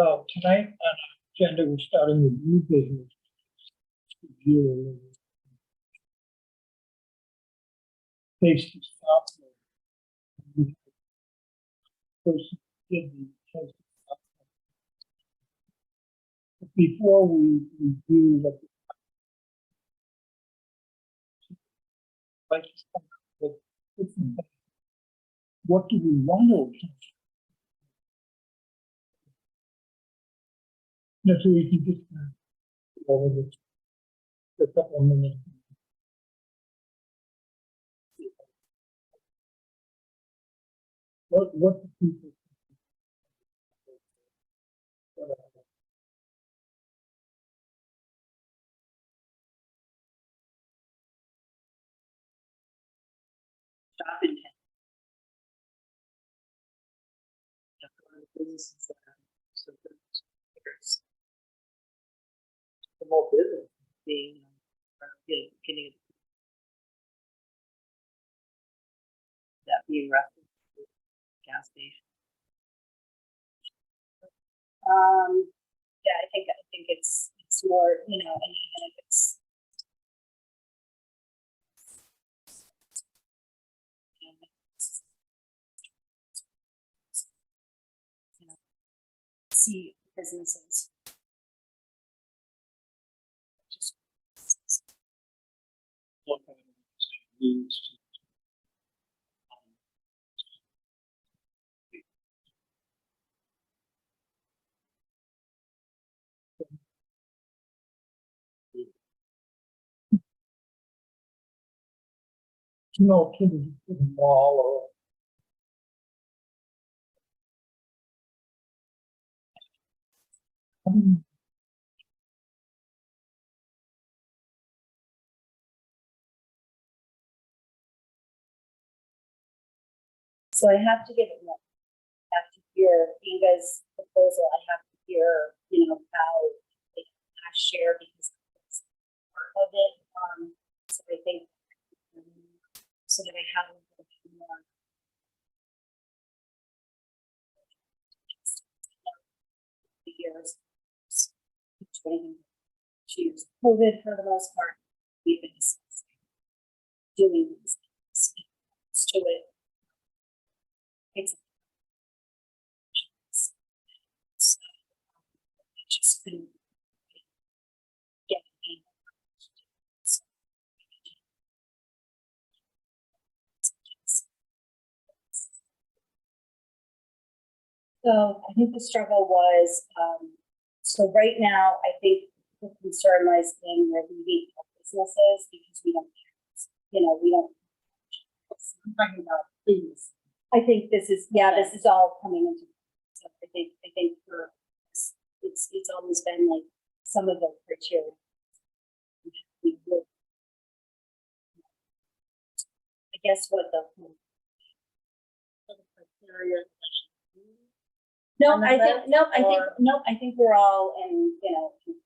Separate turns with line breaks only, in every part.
Tonight on our agenda, we're starting with new business. Review face to software. Person did the face to software. Before we review what like to come up with different things. What do we want to accomplish? So we can just go over this for a couple of minutes. What do people
shopping businesses that are so good. There's the whole business being getting that being referenced to the gas station.
Yeah, I think it's more, and even if it's see businesses. Just
what kind of needs to no to the mall or
so I have to give it more. I have to hear Eva's proposal. I have to hear, how they share because it's part of it. So I think so that I have a little bit more. Years, choose COVID for the most part. We've been discussing doing these things to it. It's so I just couldn't get any. So I think the struggle was, so right now, I think the concern lies in relieving businesses because we don't, we don't. I'm talking about things. I think this is all coming into. So I think for it's always been like some of the criteria. We would, I guess what the criteria. No, I think we're all in, I think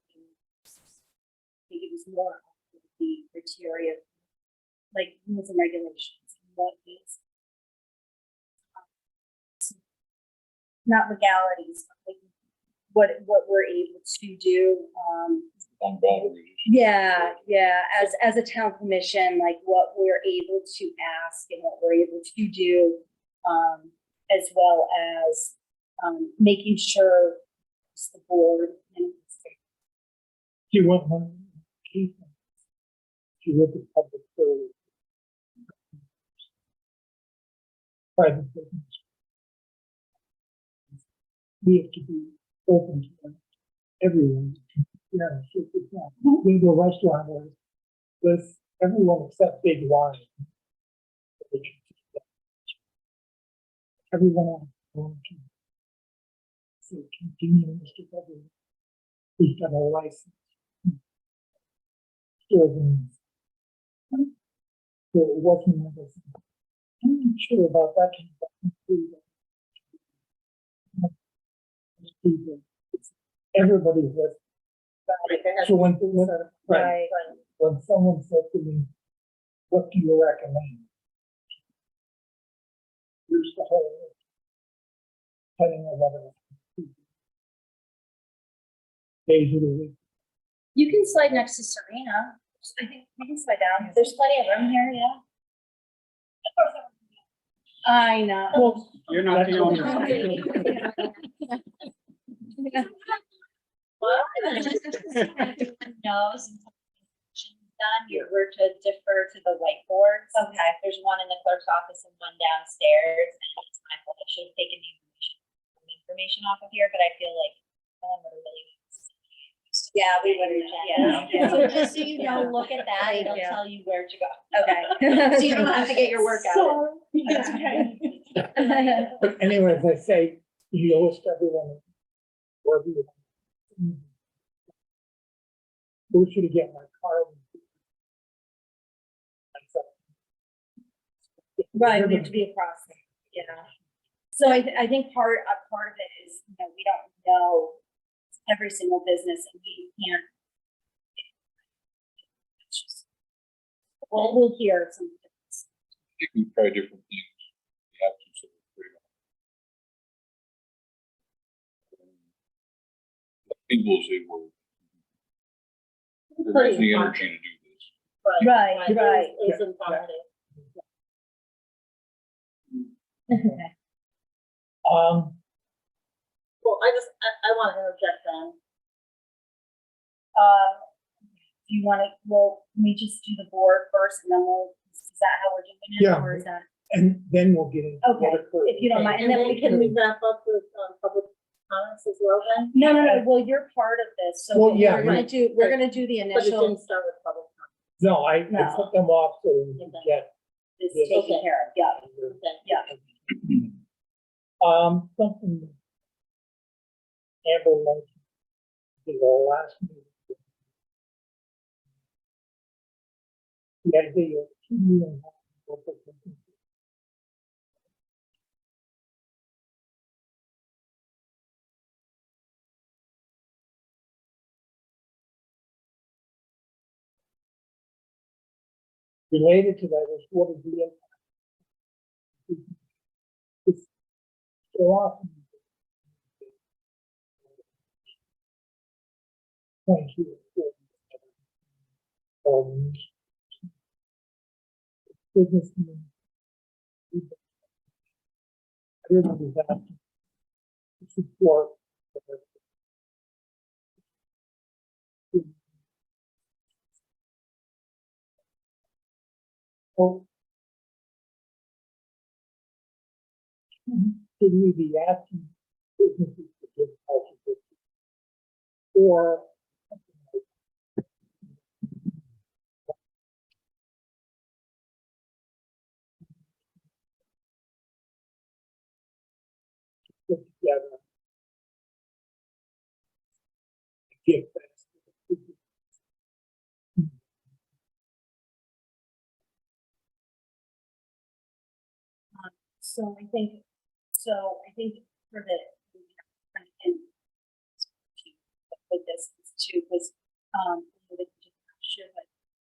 it was more of the criteria, like rules and regulations, what is not legalities, but like what we're able to do. Yeah, as a town commission, like what we're able to ask and what we're able to do, as well as making sure it's the board and
do you want one key thing? If you look at public service, private business, we have to be open to everyone. Yeah, so it's not. We go restaurant with everyone except big wine. Everyone else going to. So convenience to everyone. We've got a license. Still, so it wasn't. I'm not sure about that. Everybody was. So when someone said to me, "What do you recommend?" Here's the whole list. Depending on whether days of the week.
You can slide next to Serena. I think you can slide down. There's plenty of room here, yeah. I know.
Well,
You're not the owner.
Well, everyone knows until the done, we're to defer to the whiteboards. Okay. There's one in the clerk's office and one downstairs, and it's my fault. I should have taken the information off of here, but I feel like no one would have really. Yeah, we would have.
Yeah.
So just so you know, look at that.
Thank
It'll
you.
tell you where to go. Okay.
So you don't have to get your work out.
Sorry.
That's okay.
but anyway, as I say, you list everyone. Wherever you want. Who should get my car?
Right, we have to be across, you know. So I think part of it is, you know, we don't know every single business and we can't. It's just, we'll hear some.
I think we try different things. We have to sort of figure out. People say we're using the energy to do this.
Right.
It's
informative.
Well, I want to interject then.
Do you want to, well, can we just do the board first and then is that how we're doing it?
Yeah.
Or is that,
And then we'll get into.
Okay,
what occurred.
if you don't mind,
And then can we wrap up with public comments as well then?
no, well, you're part of this, so
Well,
what
yeah,
we're gonna do, we're gonna do the
But it
initial,
didn't start with public comments.
No, I
No.
took them off so we could get.
is
Yeah.
taken care of, yeah,
Okay.
yeah.
Something Amber mentioned in the last meeting. The idea of 2 million. Related to that is what is the impact? It's so often. Thank you. Businessmen. Everybody is asking to support. Oh. Should we be asking businesses to give us or put together a gift that's
So I think for the, and with this too, was,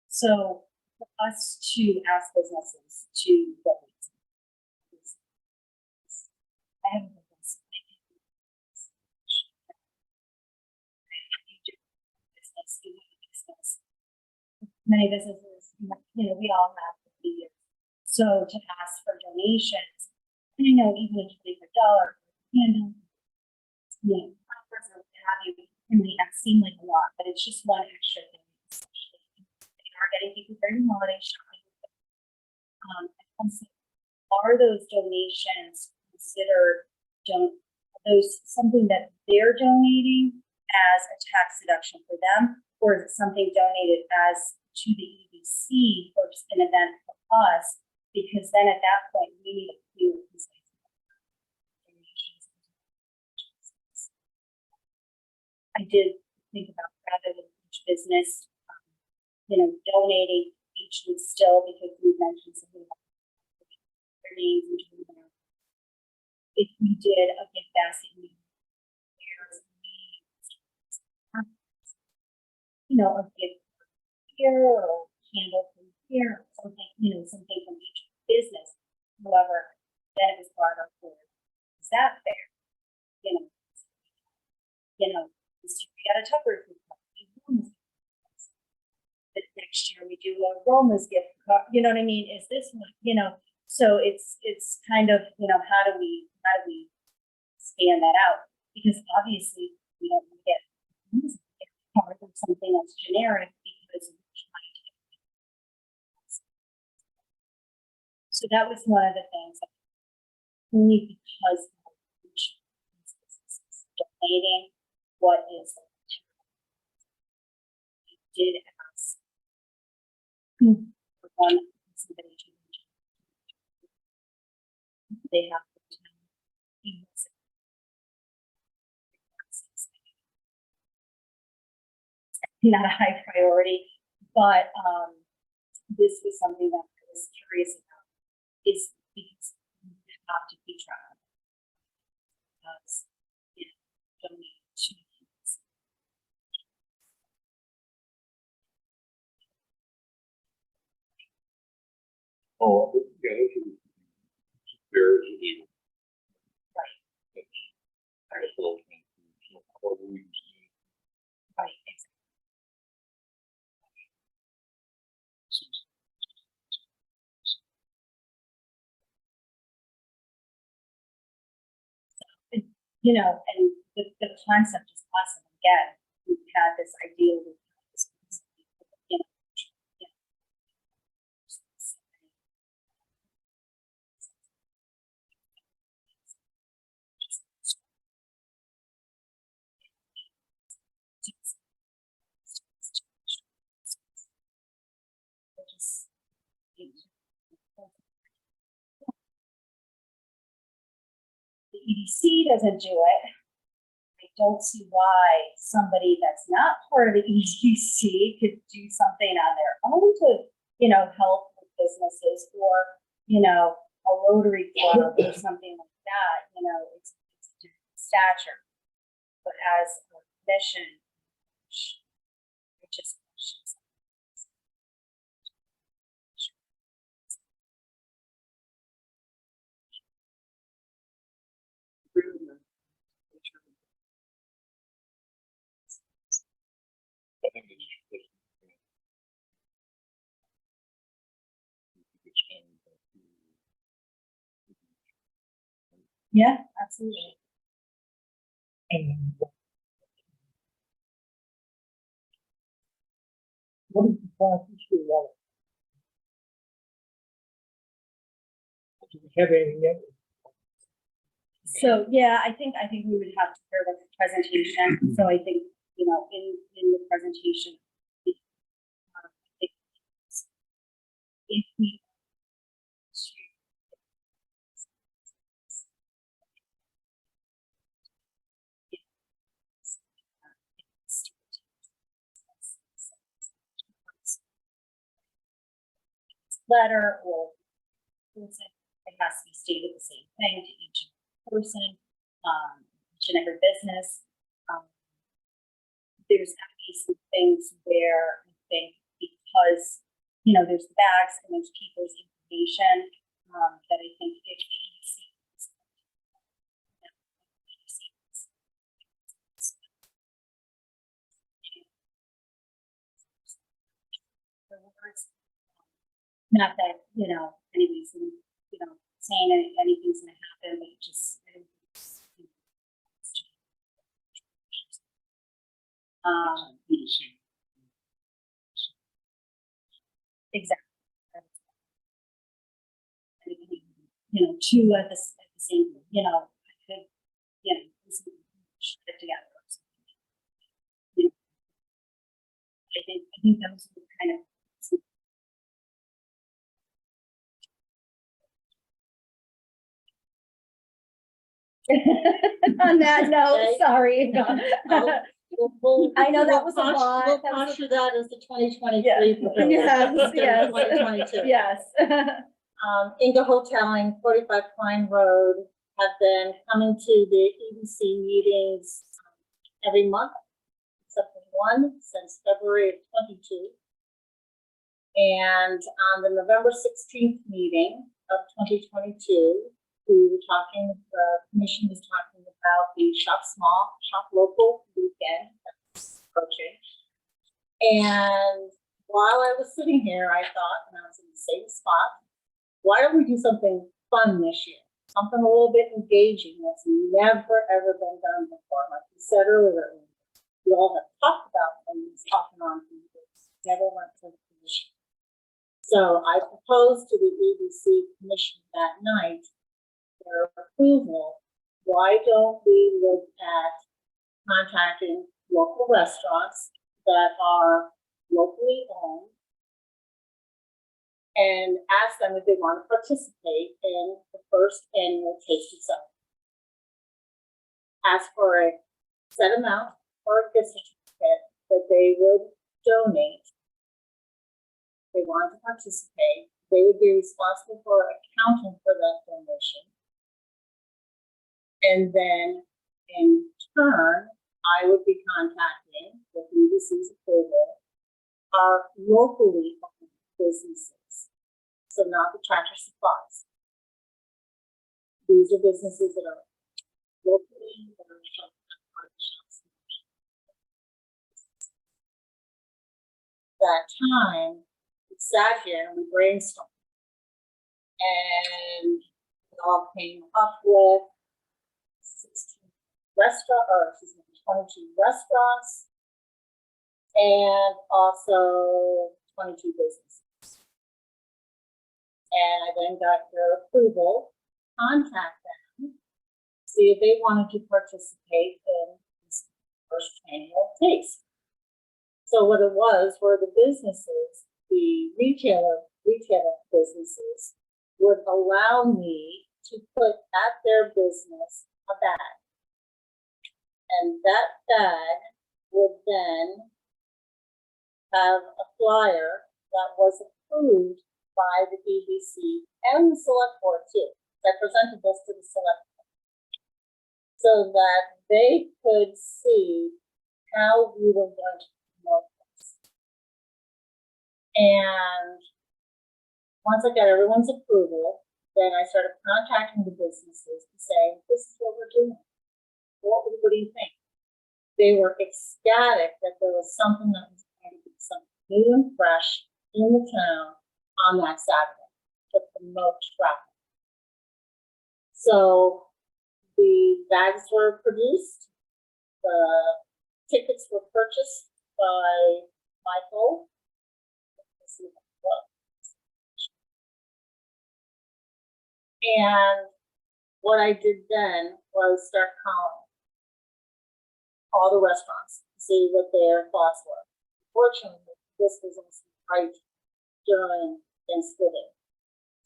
so for us to ask businesses to donate. I haven't done this. Many businesses, you know, we all have to be, so to ask for donations, you know, even a $25 candle, you know, offers or what have you, it may not seem like a lot, but it's just one extra thing. They are getting people during holiday shopping. And also, are those donations considered those something that they're donating as a tax deduction for them, or is it something donated as to the EDC for an event for us? Because then at that point, we need a few donations. I did think about rather than each business, you know, donating each would still, because we mentioned something about their names and doing that. If we did a gift basket, you know, a gift here or a candle from here, or something, you know, something from each business. However, then it was brought up for, is that fair? You know, distributing got a Tucker food card. But next year we do a Roma's gift card, you know what I mean? Is this one, you know, so it's kind of, you know, how do we span that out? Because obviously we don't want to get part of something that's generic because we're trying to get. So that was one of the things that only because donating what is we did ask for one somebody to they have to not a high priority, but this was something that I was curious about. Is because you have to keep track of because you know, donate to things.
Oh, yeah, those are fair as illegal.
Right.
That's close. So, what we can see.
Right, exactly. You know, and the concept is awesome. Again, we've had this idea with you know, just, the EDC doesn't do it. I don't see why somebody that's not part of the EDC could do something on their own to, you know, help with businesses or, you know, a Rotary Club or something like that. You know, it's a different stature. But as a mission, it just questions.
I think it's just.
Yeah, absolutely.
And what is the process for that? Do we have any yet?
So, yeah, I think we would have to hear the presentation. So I think, you know, in the presentation, if we letter or person, it has to be stated the same thing to each person, each and every business. There's gotta be some things where I think because, you know, there's bags and there's people's information, that I think if the EDC not that, you know, anybody's, you know, saying anything's gonna happen, but just, exactly. You know, two at the same, you know, could, you know, shut it together. Or something. You know, I think those are kind of. On that note,
Okay.
sorry. I know that was a
we'll
lot.
We'll
That was a-
posture that as the 2023.
Yes,
proposal
yes,
instead
yes.
of 2022.
Yes.
Inga Hoteling, 45 Klein Road, have been coming to the EDC meetings every month, except for one since February of 22. And on the November 16th meeting of 2022, we were talking, the commission was talking about the Shop Small, Shop Local weekend that was And while I was sitting here, I thought, and I was in the same spot, why don't we do something fun this year? Something a little bit engaging that's never, ever been done before. Like you said earlier, we all have talked about things off and on for years, never went to the commission. So I proposed to the EDC commission that night their approval. Why don't we look at contacting local restaurants that are locally owned and ask them if they want to participate in the first annual Taste of South. Ask for a set amount or a gift certificate that they would donate. If they want to participate, they would be responsible for accounting for that donation. And then in turn, I would be contacting, with EDC's approval, our locally owned businesses. So not the Tractor Supplies. These are businesses that are locally, that are shops. That time, we sat here and we brainstormed. And we all came up with 22 restaurants, and also 22 businesses. And I then got their approval, contact them, see if they wanted to participate in this first annual taste. So what it was were the businesses, the retailer businesses would allow me to put at their business a bag. And that bag would then have a flyer that was approved by the EDC and the select board too. I presented this to the select board so that they could see how we were going to promote this. And once I got everyone's approval, then I started contacting the businesses to say, this is what we're doing. What do you think? They were ecstatic that there was something that was going to be something new and fresh in the town on that Saturday to promote traffic. So the bags were produced, the tickets were purchased by Michael. And what I did then was start calling all the restaurants to see what their thoughts were. Fortunately, this was also right during Thanksgiving.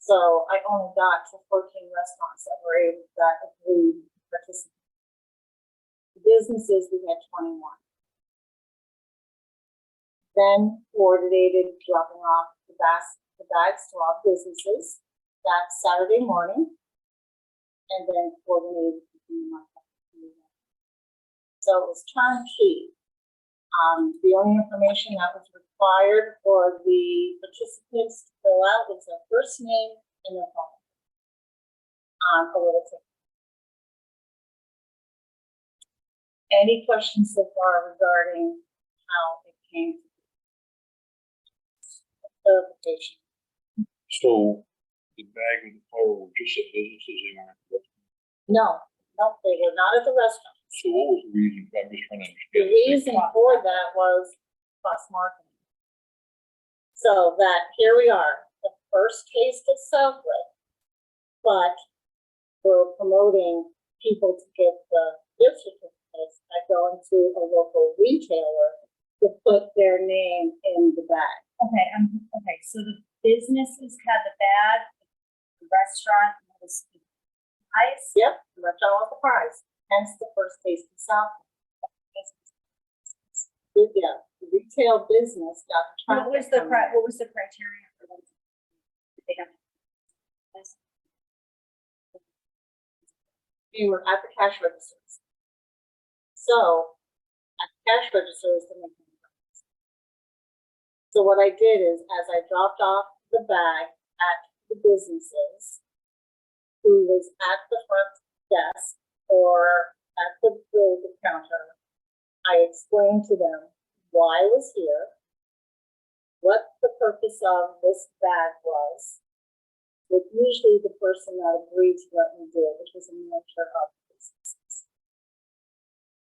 So I only got to 14 restaurants that were able, that agreed to participate. The businesses, we had 21. Then coordinated dropping off the bags to all businesses that Saturday morning, and then coordinated between my company. So it was turnkey. The only information that was required for the participants to fill out was their first name and their phone on a little ticket. Any questions so far regarding how it came to be? Clarification.
So the bag and the flour were just at businesses, they weren't.
No, they were not at the restaurant.
So what was the reason? I'm just trying to
The
understand.
reason for that was cost marketing. So that here we are, the first taste of Southwick, but we're promoting people to get the gift certificates by going to a local retailer to put their name in the bag.
Okay, so the businesses had the bag, the restaurant was the price.
Yep, the restaurant was the prize, hence the first taste of Southwick. Yeah, the retail business got the
What was the criteria for them? Did they have?
We were at the cash registers. So at the cash registers, the making. So what I did is, as I dropped off the bag at the businesses, who was at the front desk or at the counter, I explained to them why I was here, what the purpose of this bag was, with usually the person that agreed to let me do it, which was a manager of businesses.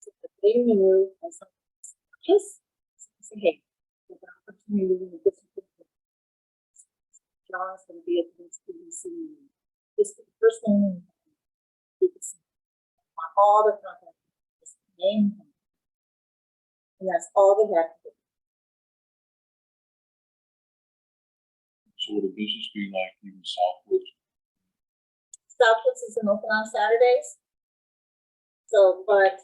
So if they knew and something was just say, hey, there's an opportunity to get some good things. John's gonna be at this BBC meeting. This is the first thing you can see. All the contact, just name them. And that's all they had to do.
So would a business be like even Southwoods?
Southwoods isn't open on Saturdays. So, but,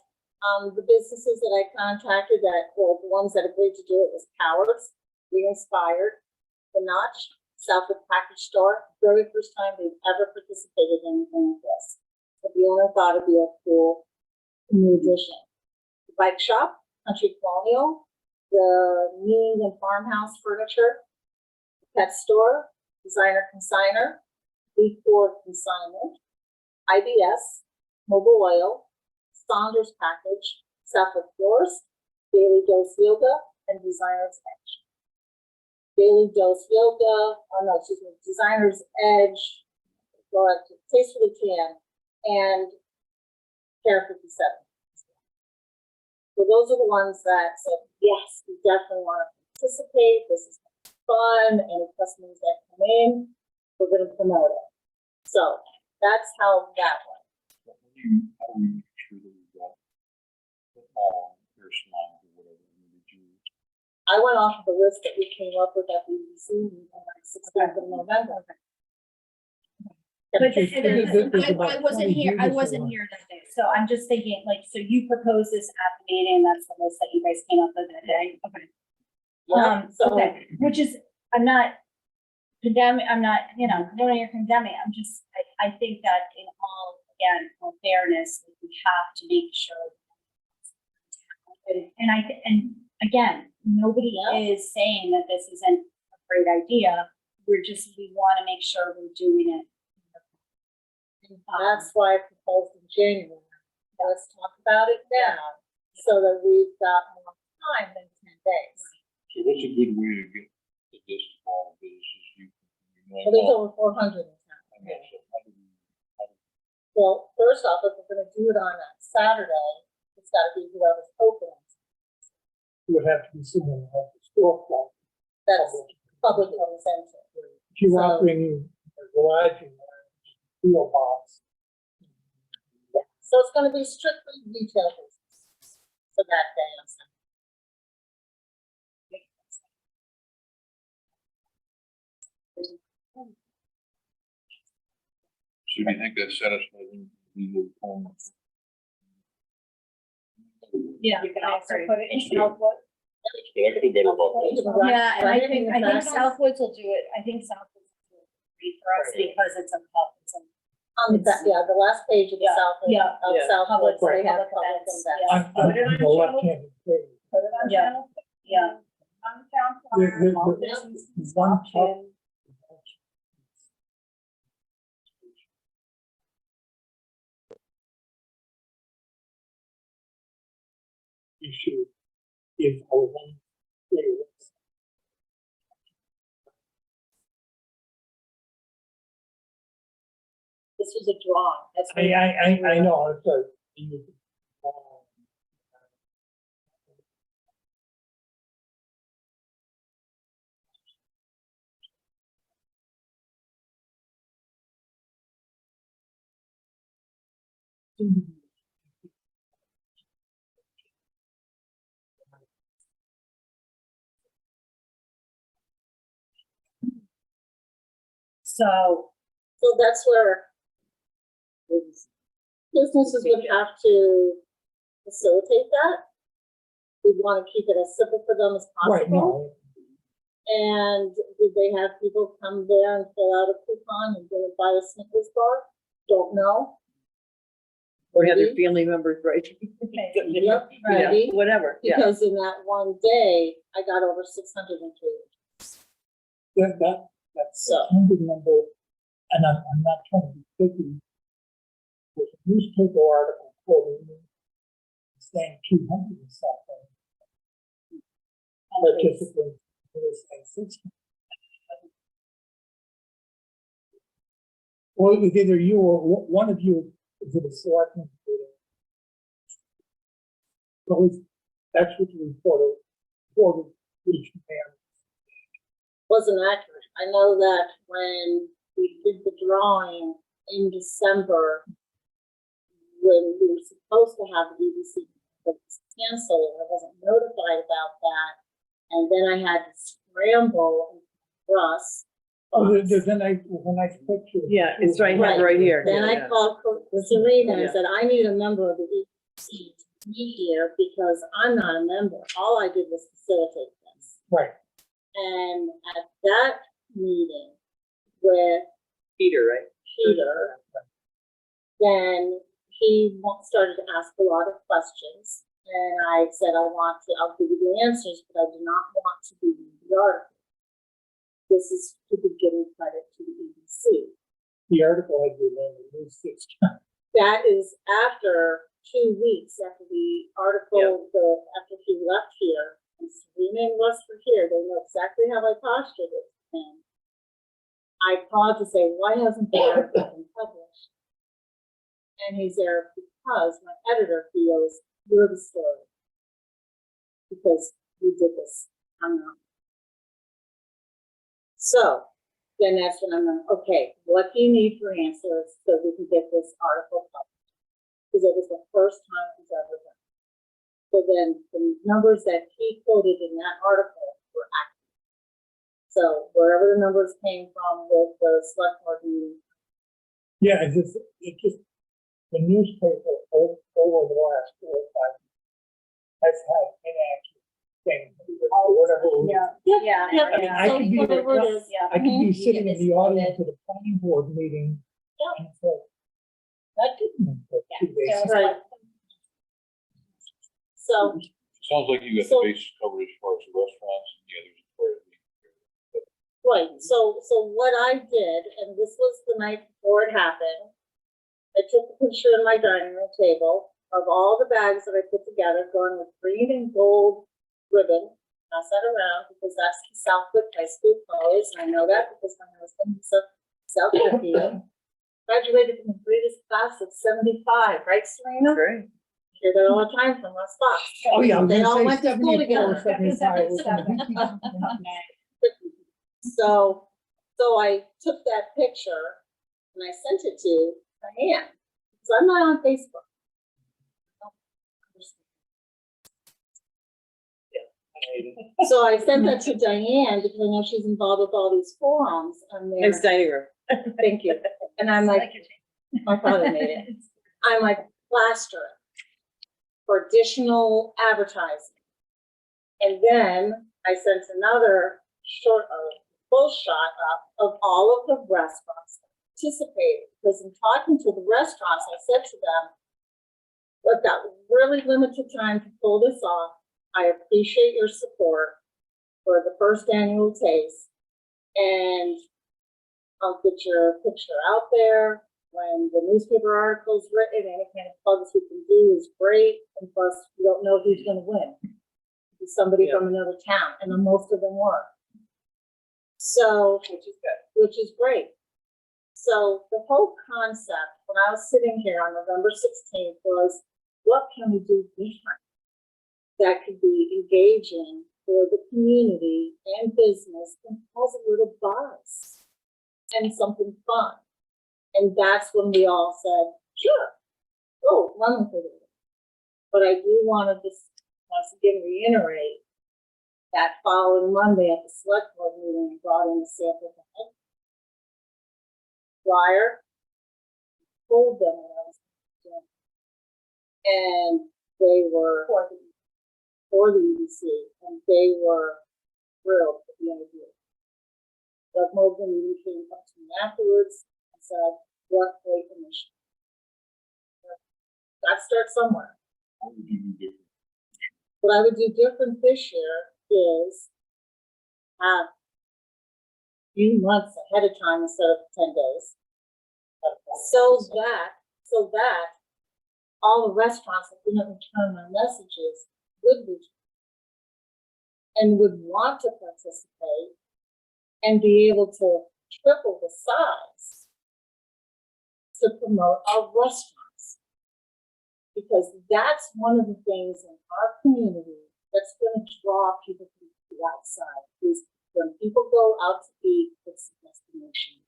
the businesses that I contacted that, well, the ones that agreed to do it was Powers, Re-Inspired, The Notch, Southwood Package Store, very first time they've ever participated in anything like this. But the owner thought it'd be a cool new addition. The Bike Shop, Country Colonial, the New England Farmhouse Furniture, Pet Store, Designer Consigner, Ford Consignment, IBS, Mobile Oil, Saunders Package, Southwood Floors, Daily Dose Yoga, and Designer's Edge. Daily Dose Yoga, Designer's Edge, or Tastefully Tan, and Care 57. So those are the ones that said, yes, we definitely want to participate, this is fun, any customers that come in, we're gonna promote it. So that's how that went.
How do we make sure that we've got hair salons or whatever? I mean, did you?
I went off of the list that we came up with at the BBC meeting on the 16th of November.
But
There's about
I wasn't
20
here, I
businesses
wasn't
on.
here that day, so I'm just thinking, like, so you proposed this at the meeting, and that's the list that you guys came up with that day, okay.
So,
Okay, which is, I'm not condemning, I'm not, condemning or condemning, I'm just, I think that in all, again, all fairness, we have to make sure. And again, nobody is saying that this isn't a great idea, we wanna make sure we're doing it.
that's why I proposed in January. Let's talk about it now, so that we've got more time than 10 days.
So what's a good way to get the list of all the businesses you
Well, there's over 400 in town.
Okay, so how do we,
Well, first off, if we're gonna do it on a Saturday, it's gotta be whoever's open.
It would have to be someone who has a storefront.
That's public consumption.
If you're
So-
offering a garage and a steel box,
So it's gonna be strictly retail business for that day on Sunday.
so do you think that satisfies the requirements?
Yeah.
You can also
put it in Southwood.
But I feel better about that.
Yeah, and I
Right,
think
right.
Southwoods will do it, I think Southwoods will do it free for us
Right.
because it's a pub, it's a.
On the, the last page of the
Yeah,
South,
yeah,
of
yeah.
Southwood,
Public-
they have
public
public
events,
events.
yeah.
on
Put it on
the
channel.
left-hand page.
Put it on
Yeah.
channel.
Yeah.
On the town
The-
floor,
the-
all
the-
businesses,
one
auction.
Issue is our one favorites.
This was a draw, that's.
I know, it's a.
So,
So that's where businesses would have to facilitate that. We want to keep it as simple for them as
Right,
possible.
no,
And did they have people come there and fill out a coupon and go and buy a Snickers bar? Don't know.
Or have their
Maybe.
family members, right?
Yep,
Yeah,
maybe.
whatever, yeah.
Because in that one day, I got over 603.
that's
So-
a hundred number, and I'm not trying to be picky. There's a newspaper article quoting me, saying 200 and something participants. this thing. Well, it was either you or one of you did a selectment meeting. So that's what you reported, each man.
Wasn't accurate. I know that when we did the drawing in December, when we were supposed to have the EDC, but it was canceled, I wasn't notified about that. And then I had to scramble for us.
Oh, there's a nice picture.
Yeah, it's right here, right here.
Then I
Yeah.
called Serena and
Yeah.
said, I need a member of the EDC to be here because I'm not a member. All I did was facilitate this.
Right.
And at that meeting with
Peter, right?
Peter, then he started to ask a lot of questions. And I said, I'll give you the answers, but I do not want to be the article. This is to be giving credit to the EDC.
The article had your name in News 6.
That is after 2 weeks after the article, after he left here, and Serena and Russ were here, they know exactly how I postured it. And I called to say, why hasn't the article been published? And he's there because my editor feels you're the story. Because we did this. I'm not. So then that's when I'm like, okay, what do you need for answers so we can get this article published? Because it was the first time it was ever done. So then the numbers that he quoted in that article were accurate. So wherever the numbers came from with the select board meeting.
Yeah, it just, the newspaper over the last 4 or 5 years has had inaccurate things, or whatever. it is.
Yeah.
I could be,
Whatever it is.
I could be
Mhm.
sitting in the
It's
audience at a planning board meeting.
Yeah.
And say, that didn't for 2 days.
Yeah.
Right. So,
Sounds like you got
So-
the bases covered as far as the restaurants and the others.
right, so what I did, and this was the night before it happened, I took a picture in my dining room table of all the bags that I put together, going with green and gold ribbon. Pass that around because that's the Southwick High School colors, and I know that because my husband is a Southwickian. Graduated from the greatest class of 75, right, Serena?
Great.
Hear that all the time from Russ Fox.
Oh, yeah, I was
They
gonna
all
say
went to school
74 or
together.
75.
So I took that picture and I sent it to Diane, because I'm not on Facebook. So I sent that to Diane because I know she's involved with all these forums and
Nice
they're,
dining room.
thank you. And I'm like, my father made it. I'm like, plaster it for additional advertising. And then I sent another full shot up of all of the restaurants that participated. Because in talking to the restaurants, I said to them, we've got really limited time to pull this off. I appreciate your support for the first annual taste. And I'll get your picture out there. When the newspaper article's written, any kind of plugs we can do is great. And plus, we don't know who's going to win. It's somebody
Yeah.
from another town, and then most of them were. So, which is great. So the whole concept, when I was sitting here on November 16th, was what can we do different that could be engaging for the community and business and cause a little buzz and something fun. And that's when we all said, sure, go, run with it. But I do want to just once again reiterate that following Monday at the select board meeting, I brought in the sample flyer, told them what I was doing. And they were for the EDC, and they were thrilled with the idea. Doug Morgan even came up to me afterwards and said, what great initiative. Got to start somewhere.
What would you do different?
What I would do different this year is have a few months ahead of time instead of 10 days. So that all the restaurants that didn't return my messages would return. and would want to participate and be able to triple the size to promote our restaurants. Because that's one of the things in our community that's gonna draw people to the outside, is when people go out to eat, it's a destination.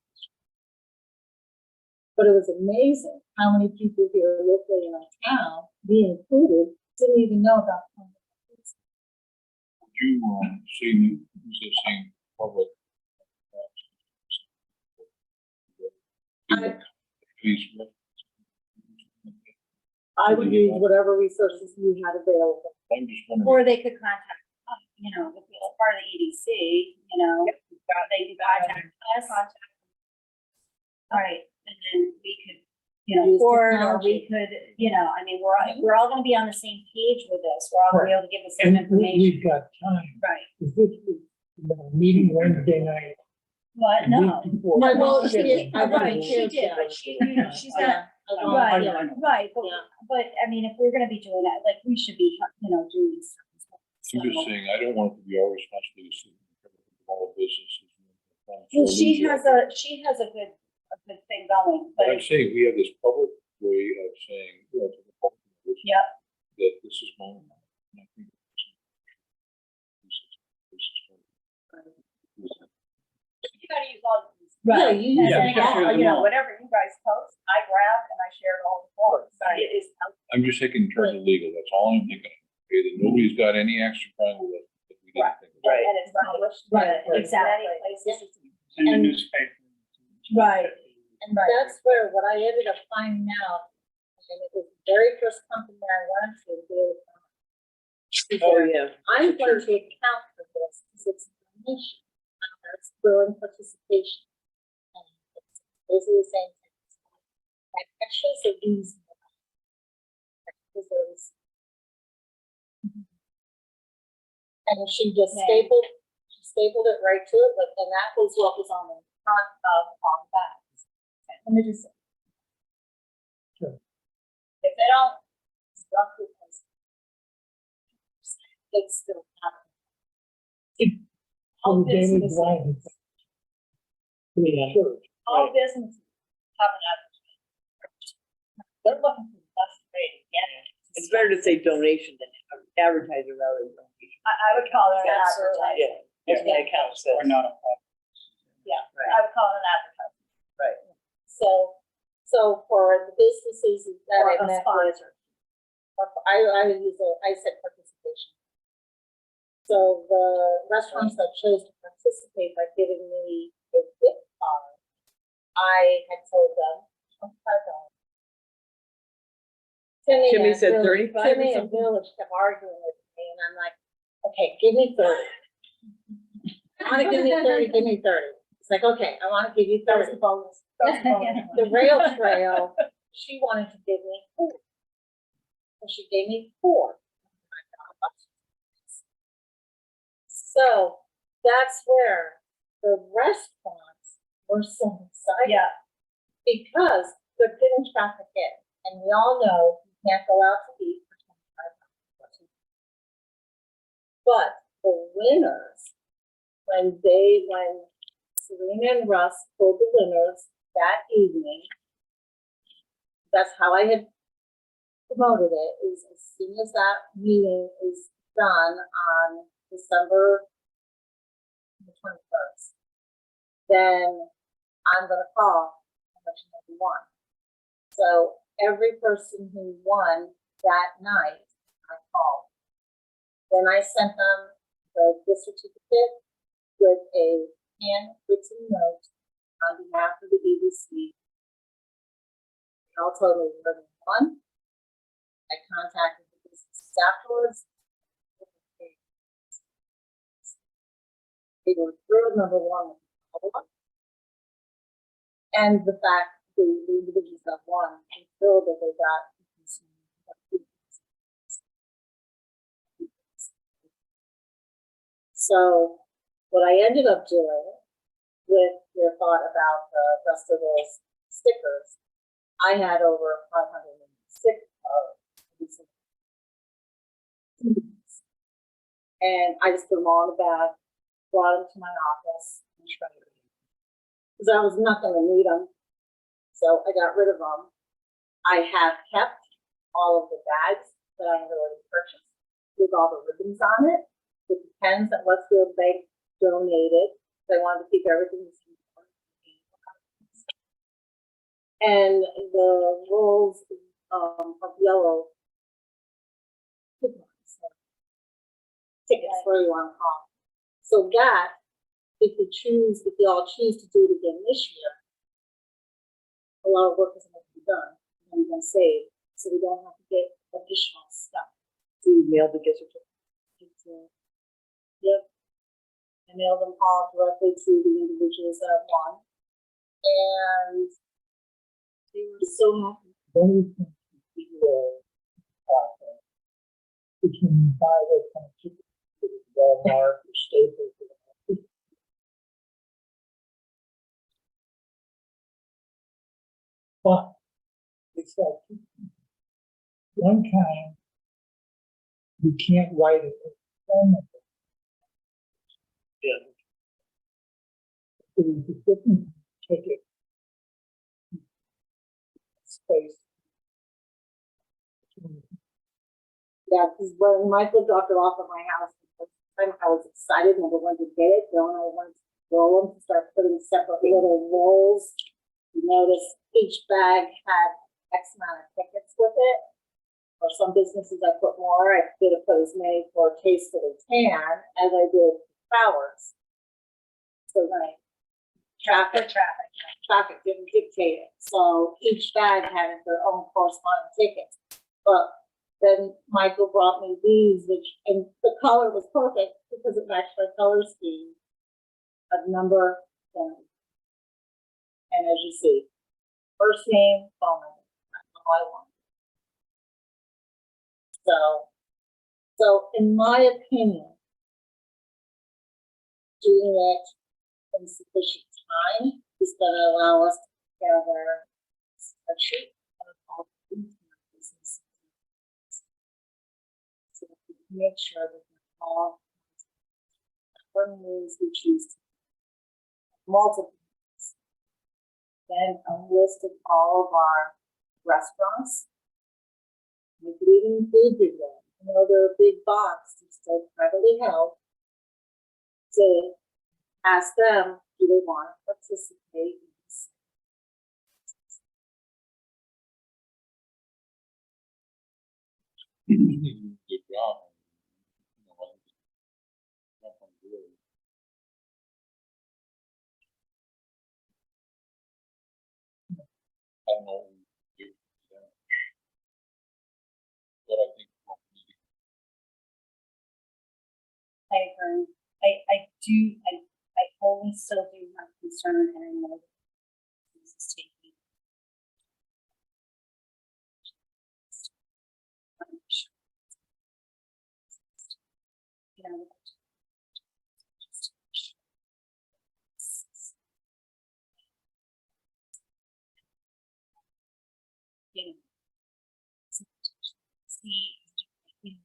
But it was amazing how many people here locally in our town, me included, didn't even know about Planet Fitness.
Would you, see, use the same public? Please.
I would use whatever resources you had available.
I'm just wondering.
Or they could contact, you know, if it's part of the EDC, you know, they could contact us. Right, and then we could, you know,
Use
or we
technology.
could, you know, I mean, we're all gonna be on the same page with this, we're all gonna be able to give the same
And we-
information.
we've got time,
Right,
because this is, meeting Wednesday night.
but no.
week before.
No,
Well,
she
she
did.
did, right, she did, but she's not,
Right,
right, right, but I mean, if we're gonna be doing that, like, we should be, you know, doing stuff.
I'm just saying, I don't want it to be our responsibility to sit and cover all the businesses.
Well, she has a good thing going,
But
but,
I'm saying, we have this public way of saying, you know, to the public,
Yep.
that this is going on. And I think
You gotta use all of these.
Yeah,
right,
you use
and
them
then,
all.
you know, whatever you guys post, I grab and I share it all the boards, it is.
I'm just thinking in terms of legal, that's all I'm thinking. Okay, that nobody's got any extra time with it that we didn't think about.
And it's published.
Right,
in
exactly.
many places.
In the
And-
newspaper.
Right.
And that's where, what I ended up finding out, and it was the very first company I went to, Daily Farm. She
Oh,
said,
yeah.
I'm going to account for this, because it's a donation, it's willing participation. And it's basically the same thing. And extras are reasonable. Extras are reasonable. And she just
Yeah.
stapled it right to it, and that was what was on the front of all the bags. Let me just.
Sure.
If they don't instruct it, it's still happening. All
So Daily
businesses,
Blind. Yeah. Sure.
all businesses have an advertisement. They're looking for the best way to get it.
It's better to say donation than advertiser rather than donation.
I would call it an
That's-
advertisement.
That's my account says.
Or not a problem.
Yeah,
Right.
I would call it an advertisement.
Right.
So for the businesses that
Or
I
a
met with, I said participation. So the restaurants that chose to participate by giving me a gift card, I had told them $25.
Timmy
and
said
Village-
35 or
Timmy and
something?
Village kept arguing with me, and I'm like, okay, give me 30. I wanna give me 30, give me 30. It's like, okay, I wanna give you 30.
bonus.
The rail trail, she wanted to give me 4. So she gave me 4. So that's where the restaurants were so excited.
Yeah,
Because they're getting traffic in. And we all know you can't go out to eat for $25. But the winners, when Serena and Russ pulled the winners that evening, that's how I had promoted it, is as soon as that meeting is done on December the 21st, then I'm gonna call and let you know who won. So every person who won that night, I called. Then I sent them the gift certificate with a handwritten note on behalf of the EDC. They all told me where they won. I contacted the businesses afterwards. They were thrilled, number one, with the follow-up. And the fact the individuals that won, I'm thrilled that they got. So what I ended up doing with your thought about the rest of those stickers, I had over 506 of these. And I just put them all in a bag, brought them to my office, and shredded them. Because I was not gonna need them, so I got rid of them. I have kept all of the bags that I had already purchased with all the ribbons on it, with the pens that Westfield Bank donated. They wanted to keep everything the same. And the rolls of yellow coupons, tickets, whatever you want to call them. So that, if you all choose to do it again this year, a lot of work is going to be done, and we can save, so we don't have to get additional stuff.
Do you mail the gift certificate?
Yep. I mailed them all directly to the individuals that won. And they were so happy.
What do you think the process between you buy those kind of chickens at Walmart or Staples? But it's like one time you can't write it with phone number.
Yeah.
It was a different ticket. Space.
Yeah, because when Michael dropped it off at my house, the first time I was excited and I wanted to get it. Then when I wanted to roll them, to start putting separate little rolls, you notice each bag had X amount of tickets with it. For some businesses, I put more. I could have put as many for Taste of the Tan as I did flowers. So when traffic didn't dictate it. So each bag had their own corresponding tickets. But then Michael brought me these, and the color was perfect because it matched my color scheme of number 10. And as you see, first name, phone number, that's all I want. So in my opinion, doing it in sufficient time is going to allow us to gather a spreadsheet of all the businesses. So that we can make sure that we're all whatever means we choose to multiple. Then a list of all of our restaurants. We could even include big ones. You know, they're a big box, they're still privately held. To ask them, do they want to participate in this?
Good job. You know, I think definitely good. I don't know what we do for them. But I think we'll need to
I agree. I always still do have concern, and I know this is taking. You know. You know, see, you know,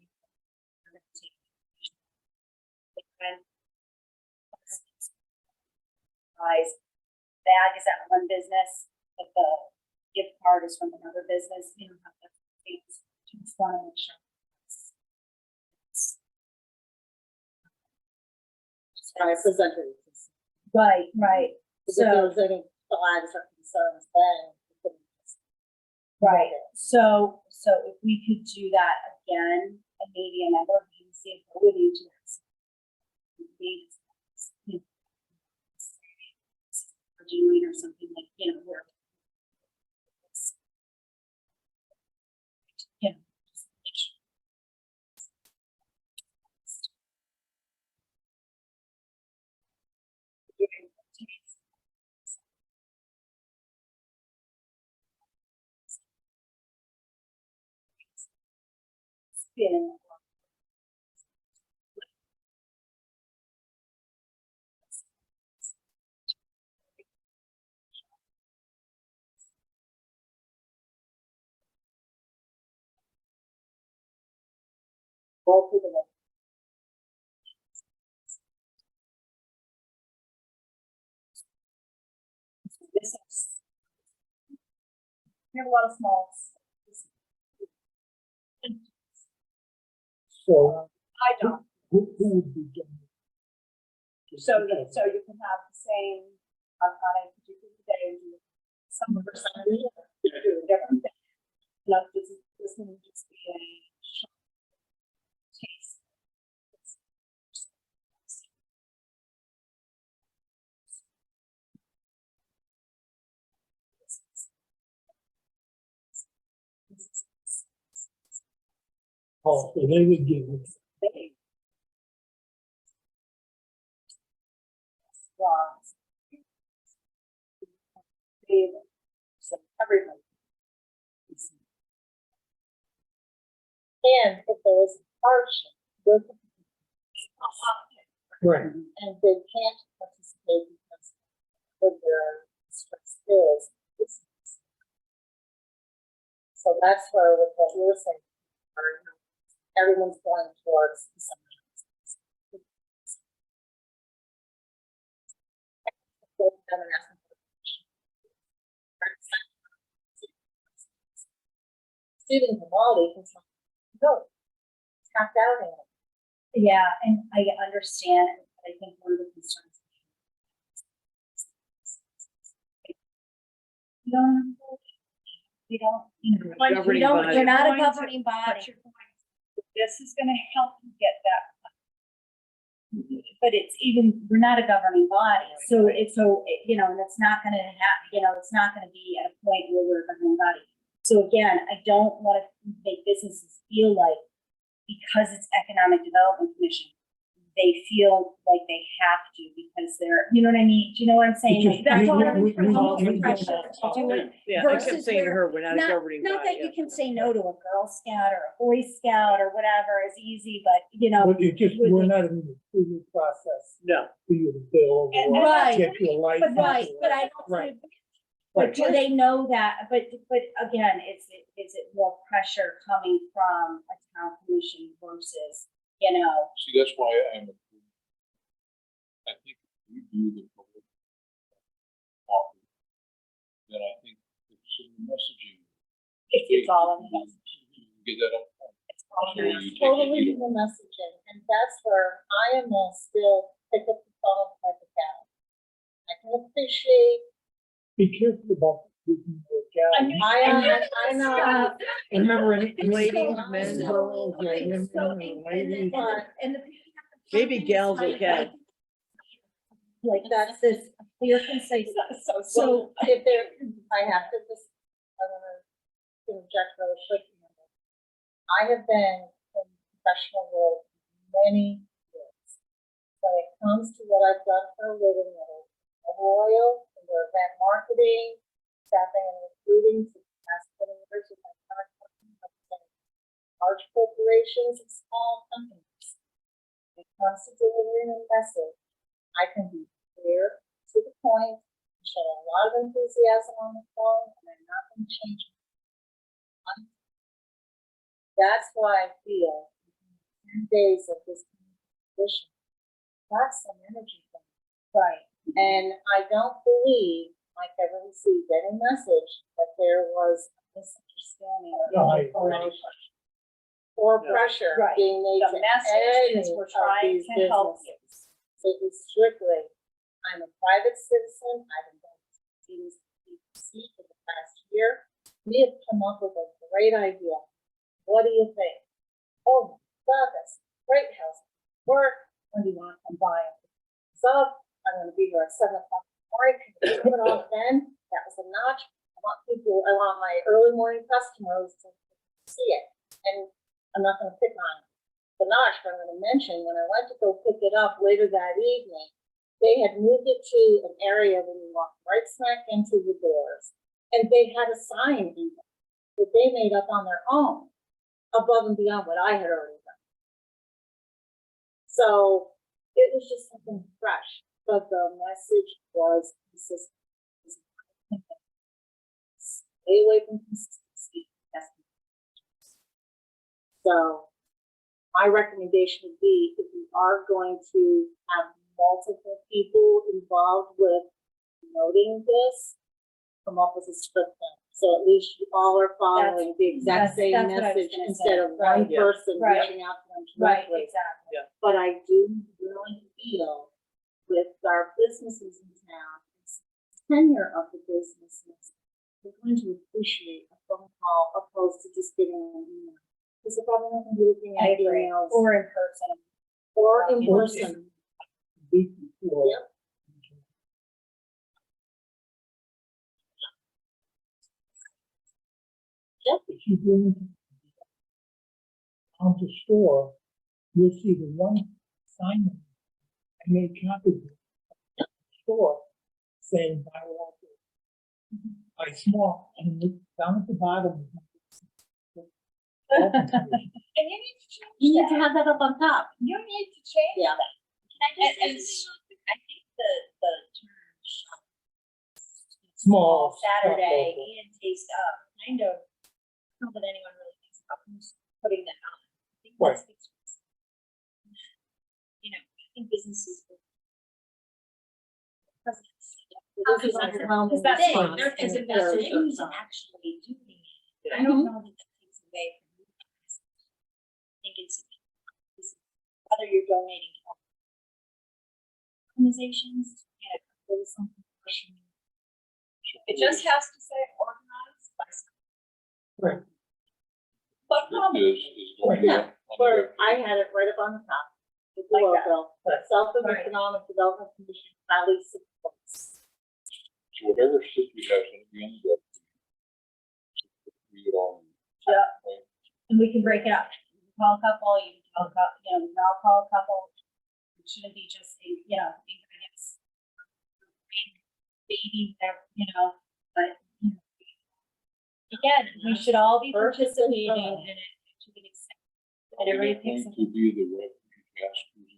price bag is at one business, but the gift card is from another business, you know, have to, just want to make sure.
And I presented it.
Right, right.
If there was any flags or concerns, then we could just.
Right, so if we could do that again, and maybe a member of the agency go with you to this. Or doing or something like, you know, where. You know. Spin.
Go through the list.
this is. We have a lot of small.
So
I don't.
who would be doing it?
So you can have the same, on a particular day, do some percentage, do a different thing. You know, this one would just be a short taste.
Oh, so they would give it.
They- Bronze. So everyone.
And if there is hardship with,
Right.
and they can't participate because of their stress skills. So that's where with what we were saying, everyone's going towards something. Student quality can say, no, tapped out in it.
Yeah, and I understand, I think one of the concerns. You don't, you don't, you know, like, you
Governing
don't,
body.
you're not a
Going to-
governing body. This is gonna help you get that. But it's even, we're not a governing body, so it's, you know, and it's not gonna you know, it's not gonna be at a point where we're a governing body. So again, I don't wanna make businesses feel like, because it's Economic Development Commission, they feel like they have to because they're, you know what I mean? Do you know what I'm saying?
Because
That's all
we-
I'm
we-
almost
we-
pressure to do it.
Yeah, I kept
versus
saying to
where-
her, we're not a
Not,
governing
not that
body.
you can say no to a Girl Scout or a Boy Scout or whatever is easy, but you know.
But it just,
with
we're
the-
not in the approval process
No,
for you to build
And
or
right,
get your license.
But
or-
I don't.
Right.
But do they know that, but again, is it more pressure coming from a town commission versus, you know?
See, that's why I think if we do the public offer, then I think it's some messaging.
It's all in the message.
You can get that up front.
It's all in
So
the
you
message.
take it,
Totally
you
in the messaging, and that's where I am will still pick up the phone like a cow. I can appreciate,
Be careful about using the gal.
I know,
Remember, in
Ladies, men.
girls, and women, and ladies.
And the.
maybe gals okay.
Like that's this clear, concise,
so if there, I have to just, I'm gonna interject really quick. I have been in the professional world many years. When it comes to what I've done for a living, whether it's oil, or event marketing, staffing and recruiting for the past 20 years with my current company, I've been large corporations and small companies. When it comes to delivering a message, I can be clear, to the point, show a lot of enthusiasm on the phone, and I'm not going to change it. That's why I feel 10 days of this position, that's some energy from me. Right. And I don't believe Mike ever received any message that there was a misunderstanding
No,
or
No.
pressure
Right.
being made
The
to
message is
any
we're
of
trying
these
to help you.
businesses. It was strictly, I'm a private citizen, I've been going to DCC for the past year. We have come up with a great idea. What do you think? Oh, God, that's a great house. Work, when do you want to come by? So, I'm gonna be here at 7:00 in the morning. Can you do it all then? That was a notch. I want my early morning customers to see it. And I'm not gonna pick on the notch, but I'm gonna mention, when I went to go pick it up later that evening, they had moved it to an area where you walk right smack into the doors. And they had a sign even that they made up on their own, above and beyond what I had already done. So it was just something fresh, but the message was consistent. Stay away from consistency. So my recommendation would be, if we are going to have multiple people involved with promoting this, come up with a script then. So at least you all are following the exact same
that's what I was
message
gonna
instead
say.
of one
Yeah.
person
Right.
reaching out to them
Right,
directly.
exactly.
But I do really feel with our businesses in town, tenure of the businesses, they're going to appreciate a phone call opposed to just getting an email. Because they're probably not gonna be looking
I
at
agree.
emails
Or in person.
or in
Or-
person.
Week before.
Yep.
If you go into the store, you'll see the one sign I made copies of the store saying buy local, buy small, and look down at the bottom.
And you need to change You need to have that up on top.
You need to change
Yeah.
that.
And I think the term shop
Small.
Saturday
local.
and taste up, kind of, I don't know that anyone really thinks about who's putting that on. I think
Right.
that speaks for itself. You know, I think businesses.
This is underwhelming
Because that's
response,
fine, they're,
and
as
it's
investors,
very
who's
tough.
actually doing it.
Yeah.
I don't know that that takes away from you guys. I think it's whether you're donating to organizations, there was something.
It just has to say organized by.
Right.
But
Is going
Yeah,
up on the
Where
web.
I had it right up on the top. With the
Like that.
logo, Southern
Right.
Economic Development Commission highly supports.
So whatever city has going to be on the web. We get all.
And we can break it up. You can call a couple, you can call a couple, you know, we can all call a couple. It shouldn't be just, you know, ingredients. Baby, whatever, you know, but, you know. Again, we should all be participating in it to an extent. And everybody picks
Going to be the refuge askers.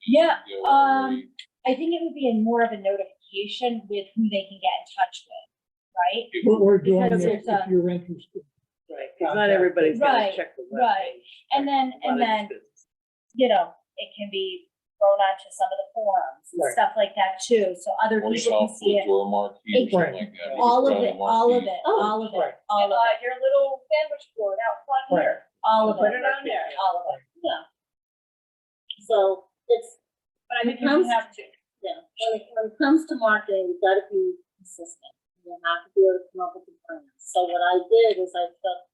Yeah,
They're already-
I think it would be more of a notification with who they can get in touch with, right?
What we're doing,
Because
if
there's
if you're interested.
Right, because not everybody's
Right,
gonna check the
right.
webpage.
And then, you know, it can be thrown onto some of the forums and
Right.
stuff like that too, so other
Or
people can
South
see
Woods
it.
or a marquee or something like that.
All
Just
of
put
it,
on a
all of
marquee.
it, all of
Right.
it, all of it,
Your little sandwich board out front
Right.
here.
all of
Put
it,
it on there.
all of it.
Yeah. So it's,
But I think
Becomes-
you have to.
yeah, when it comes to marketing, you've got to be consistent. You have to be able to come up with a plan. So what I did is I took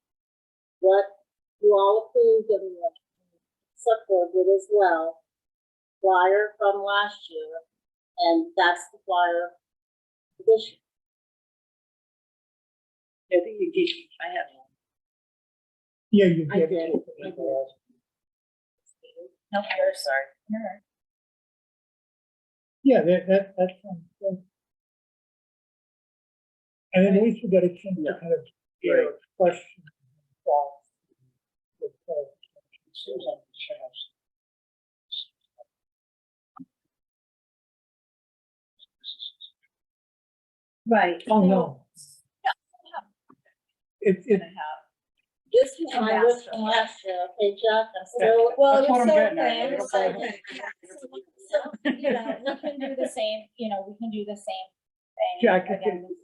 what you all approved and the select board did as well, flyer from last year, and that's the flyer for this year.
I think you gave, I have one.
Yeah, you
I
get
did,
it.
I did.
No,
Oh, sorry.
Yeah, that sounds good. And at least we got a chance to
Yeah.
kind of hear questions and thoughts. with, Susan, chance.
Right.
Oh, no. It's,
Gonna have.
This is my list from last year, okay, Jack, I'm still.
Well,
That's what I'm
so
getting at.
then,
It'll
so,
go-
you know, we can do the same, you know, we can do the same thing.
Jack, you
again.
can,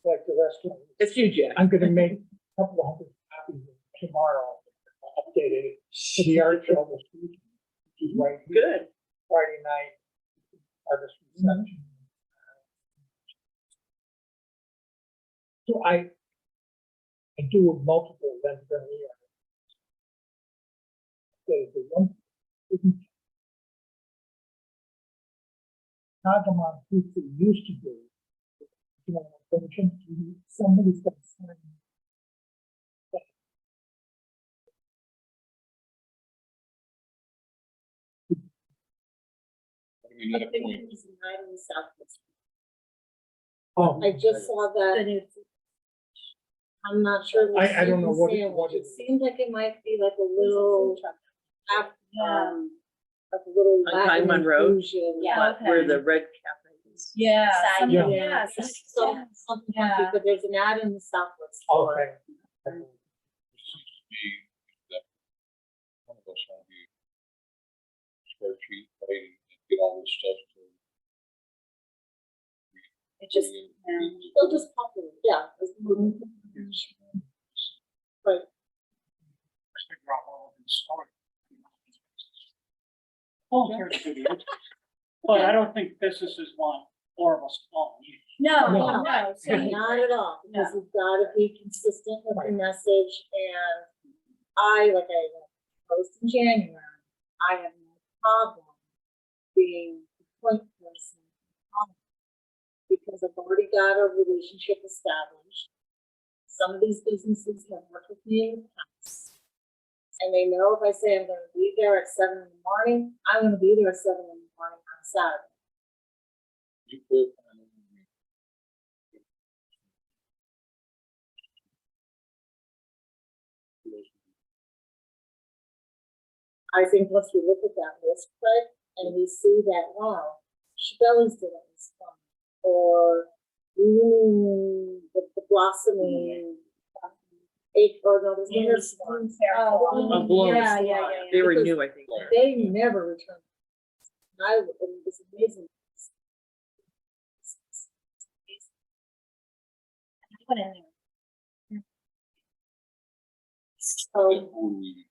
like the rest of us.
It's you, Jack.
I'm gonna make a couple of hundred copies of it tomorrow, updated for the art show this week, which is right here,
Good.
Friday night, artist reception. So I do multiple events every year. The one, Nagamon Pizza used to do, you know, somebody's got to sign.
I mean, at a point,
It's right in the southwest.
Oh,
I just saw that. I'm not sure.
I don't know what it- what
It
it-
seems like it might be like a little,
Yeah.
like a little
On
Latin
Hyman Road?
inclusion.
Yeah.
But where the red cafe is.
Yeah.
Side
something-
Yeah.
yeah,
Just
something-
something
Yeah.
funky, but there's an ad in the southwest. for it.
okay.
it seems to me that one of us on the spreadsheet, right, and get all this stuff to.
It just,
They'll just populate, yeah. Right.
Figure out all of these stories. Oh, here's video. But I don't think businesses want horrible spelling.
no,
No.
no, so
Not at all, because you've gotta be consistent with the message, and like I posted in January, I have no problem being the point person. Because I've already got a relationship established. Some of these businesses have worked with me in the past. And they know if I say I'm gonna be there at 7 in the morning, I'm gonna be there at 7 in the morning on Saturday.
You could,
I think once we look at that list, Craig, and we see that, wow, Chabeli's didn't respond, or, the blossoming, or no, there's no response.
Oh, Bloom.
yeah.
They were
Because
new, I think.
They never returned. And it was amazing.
I put in there.
So
who we-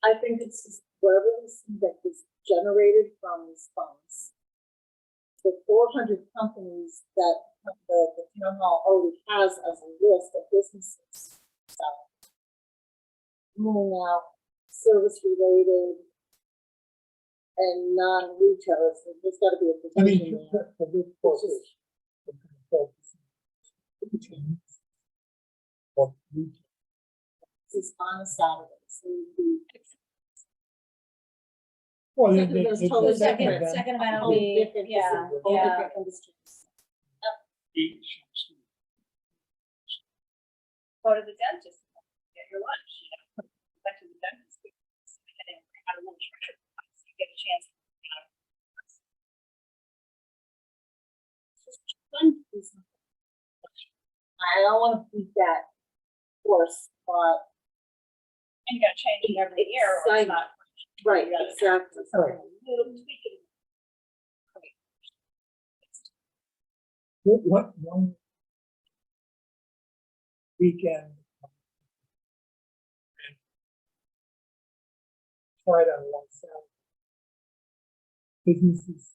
I think it's just whatever we see that is generated from these funds. The 400 companies that the town hall already has as a list of businesses. So, ruling out service related and non-retailers, there's gotta be a
I mean,
division there.
for this purpose, we're gonna focus on what we
This is on a Saturday, so it'd be
Well,
Second, there's totally
second
different.
event.
Second event will
whole
be,
different,
yeah,
whole
yeah.
different industries.
Each.
Go to the dentist, get your lunch, you know, back to the dentist. And then have a lunch, so you get a chance.
Fun to do something. I don't wanna beat that horse, but.
And you gotta change it every year, or it's
Exciting.
not.
Right, exactly.
Right.
Little tweak it.
What, one weekend. Tried on one side. Businesses.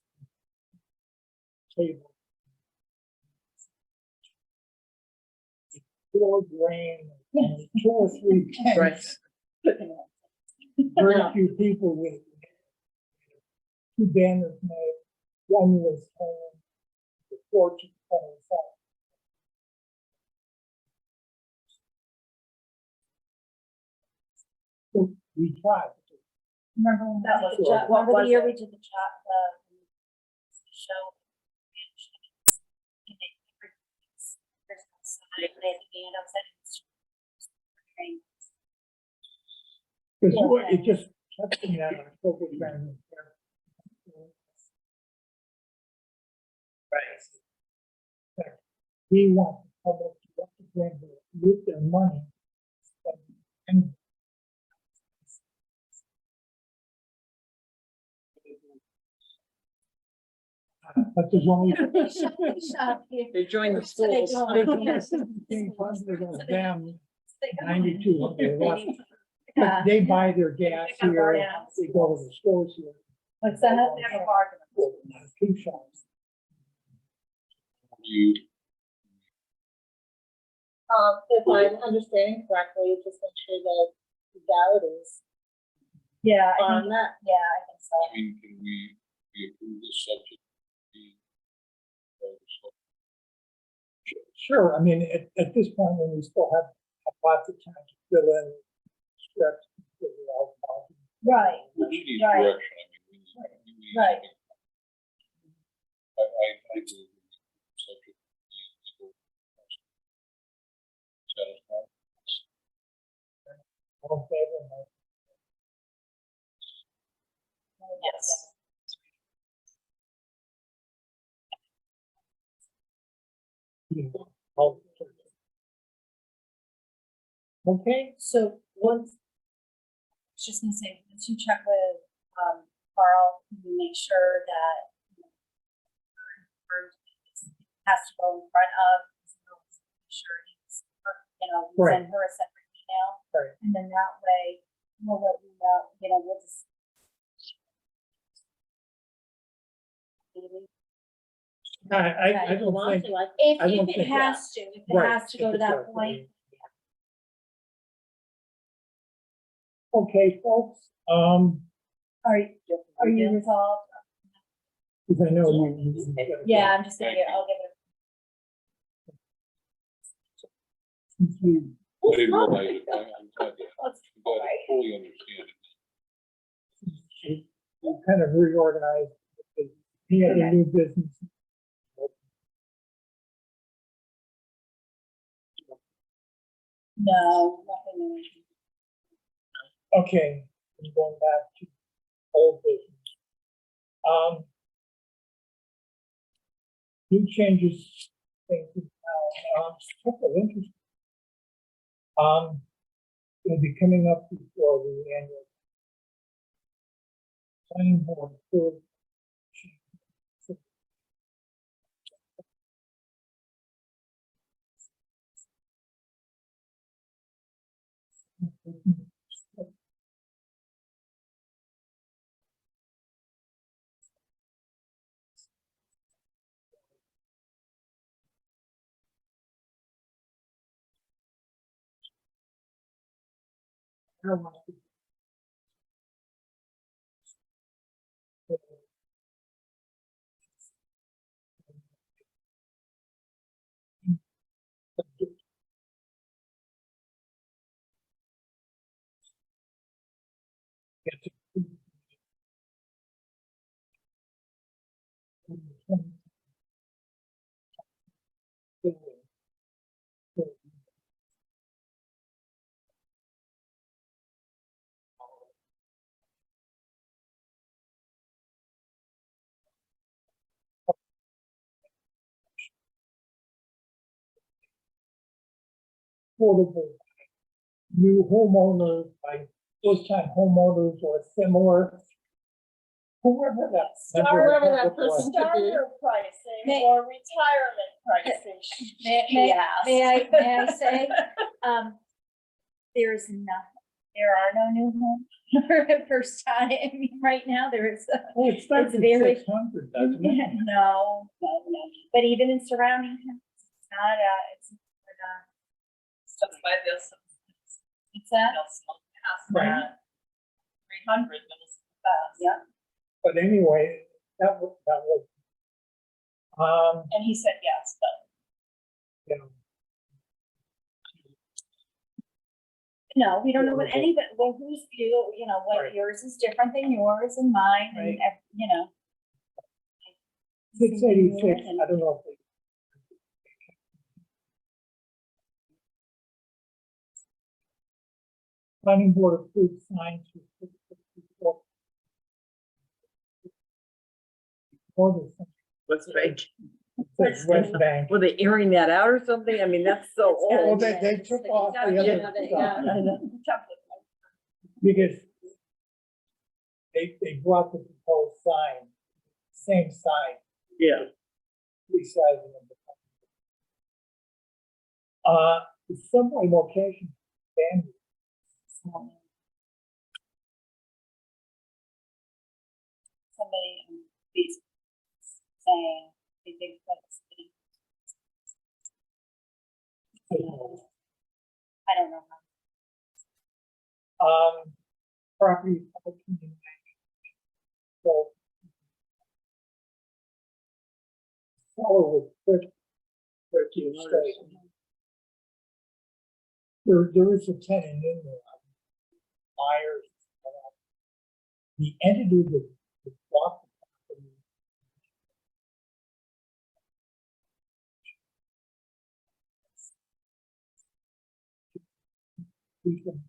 Table. Poured rain, and 2 or 3 tents. Very few people with 2 banners made. One was the fortune telling side. So we tried.
Remember when
That
we
was-
did the job,
what
remember
was
the year
it?
we did the job, the show? And they- there's no sign, they had the band outside.
Because it just kept me on our focal ground. Right. We want the public to get the grant with their money. And but there's only.
They joined the
So they
schools.
don't.
Them 92 they left.
Yeah.
They buy their gas
They got burned
here,
out.
they go to the stores here.
What's that?
They have a bargain.
Two shops.
You,
If I'm understanding correctly, just make sure that the ballot is
Yeah, I
on
think,
that.
yeah, I think so.
I mean, can we approve this subject?
Sure, I mean, at this point, when we still have lots of time to fill in scripts.
Right,
We need
Right.
direction, I mean, we need.
Right.
I believe subject. Satisfied?
All in favor,
Yes.
no? All- Okay,
so once, I was just gonna say, once you check with, Carl, you make sure that. has to go in front of, sure he's, you know,
Right.
send her a separate email.
Right.
And then that way, we'll let you know, we'll just.
I don't think,
If,
I don't
if it
think-
has to, if it
right.
has to go to that point,
Okay, folks,
are you resolved?
because I know you.
Yeah, I'm just gonna, I'll give it.
Since you-
I didn't realize it. I'm glad to,
Let's-
I'm glad to fully understand it.
you kind of reorganized, because he had a new business.
No, nothing.
Okay, I'm going back to old business. New changes, things in town, couple of interesting. Will be coming up before the annual planning board. Affordable new homeowners, like first-time homeowners or similar. Whoever that.
Whoever that
was.
person could be.
pricing
May-
or retirement pricing.
May I say, there is there are no new homes for the first time, right now, there is.
Oh, it's back
It's
to
very-
600, doesn't it?
No, but even in surrounding towns, it's not,
Just by this.
it's that,
Right.
300 minutes fast.
yeah,
But anyway, that was,
And he said yes, but
you know,
no, we don't know what anybody, well, who's view, what
Right.
yours is different than yours and mine, and,
Right. 686, I don't know if they. Planning board approved signs for 664. Or the
What's fake?
says West Bank.
Were they airing that out or something? I mean, that's so
It's gotta
Well,
old.
be-
they took off the other
Yeah.
stuff. Because they brought the proposed sign, same sign,
Yeah.
resizing of the. The subway location, Danby,
Somebody on Facebook saying they think that's, I don't know.
property. So. Follow with quick, 13 straight. There is a tenant in there, buyers. The entity that bought the property. We can-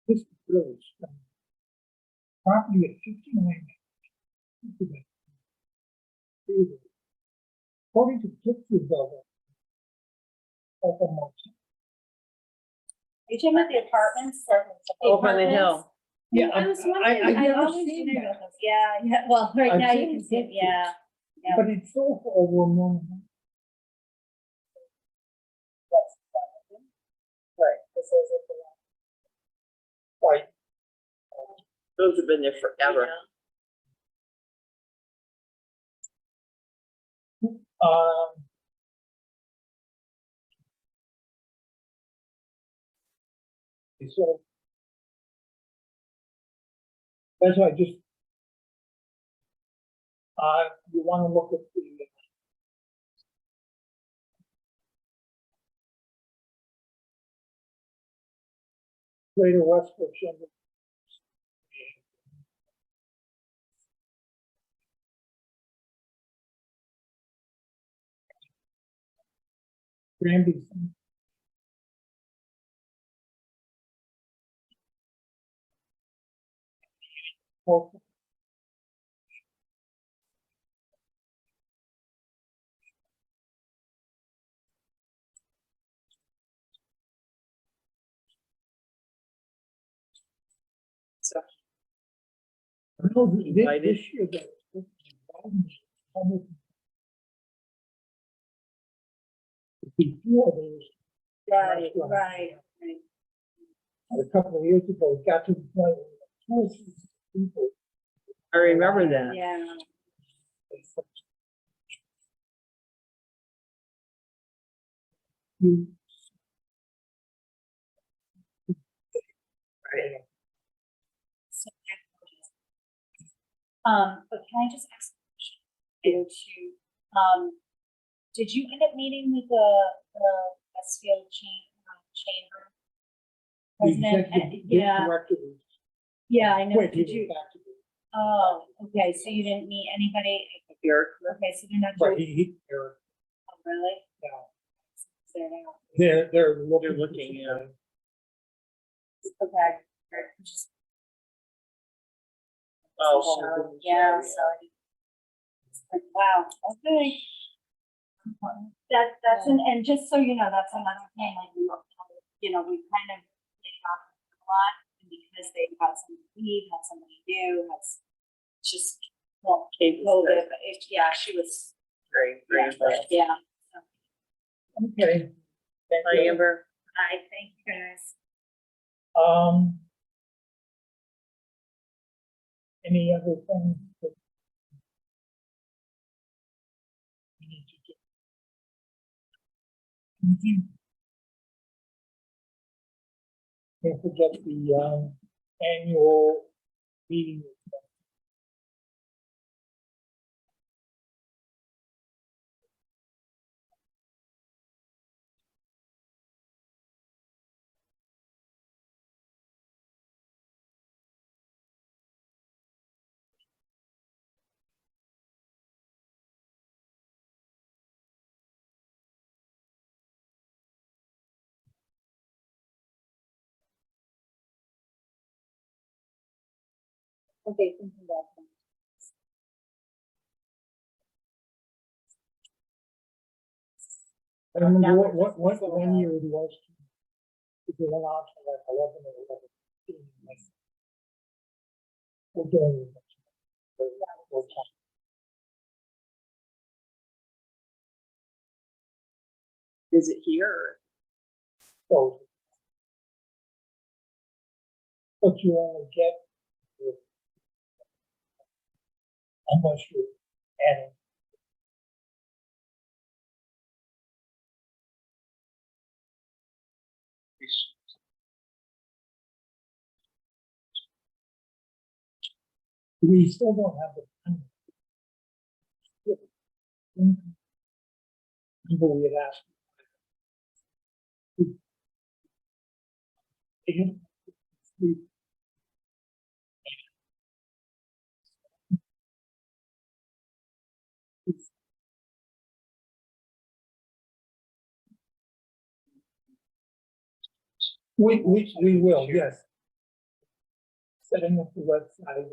This is really strong. Property at 59. according to pictures of it. Of a motel.
You talking about the apartments?
Over on the hill.
Yeah,
I was wondering,
I've
I
never
always
seen
wondered
that,
about those. Yeah, well, right
I've
now you
seen
can see it,
pictures.
yeah. Yeah.
but it's sold for over $1 million.
Right, this is it.
Right,
Those have been there forever.
um. So. That's why I just. You wanna look at the. Greater West Virginia. Granby. Okay. No, this year, before there was.
Right,
restaurants.
right, right.
A couple of years ago, it got to the point where people.
I remember that.
Yeah.
You.
Right.
So, but can I just ask a question? Did you end up meeting with the Westfield chamber? President, yeah,
Director was
yeah, I know,
quick, he
did you,
was back to the.
oh, okay, so you didn't meet anybody,
Eric.
okay, so they're not
But
doing,
they're,
oh, really?
yeah,
They're not,
they're looking.
They're looking, yeah.
okay, or just.
Oh,
So, yeah, so. It's like, wow, okay. That's and just so you know, that's another thing, like, we kind of take off a lot because they had somebody leave, had somebody new, it's just, well,
Kate was
COVID, but yeah, she was,
Very,
yeah,
very.
yeah.
Okay. Thank
Hi,
you.
Amber.
I thank you guys.
Any other things that we need to do? Anything? Don't forget the, annual meeting.
Okay, thank you guys.
I don't remember what 1 year it was. It went on to like 11 or 11. We're doing it. We'll talk.
Is it here?
So. What you only get. Unless you're adding. We still don't have the. Remember we had asked. We will, yes. Setting up the website.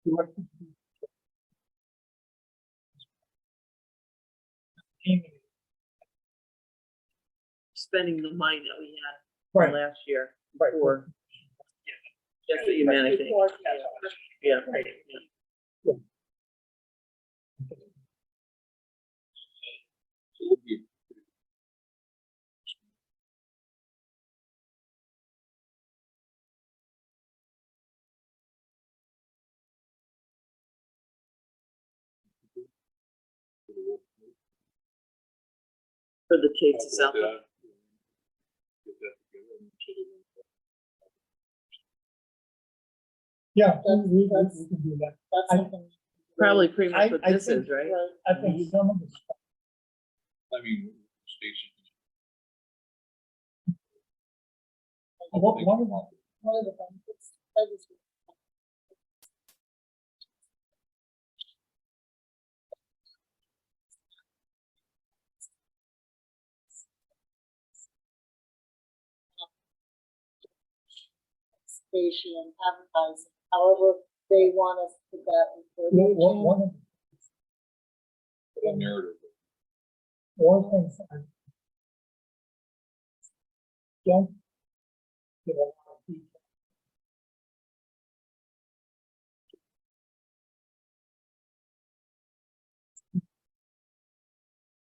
directed to Amy.
Spending the money that we had
Right,
last year
right.
for just the humanity. Yeah.
Right.
For the tapes itself.
Yeah, we can do that.
That's
I-
something.
Probably pretty much what
I
this
think-
is, right?
I think some of the stuff,
I mean, Stacy.
one of the,
One of the benefits, that is- Station advertising, however they want us to put that in.
one of
The narrative.
the things I don't give a lot of detail.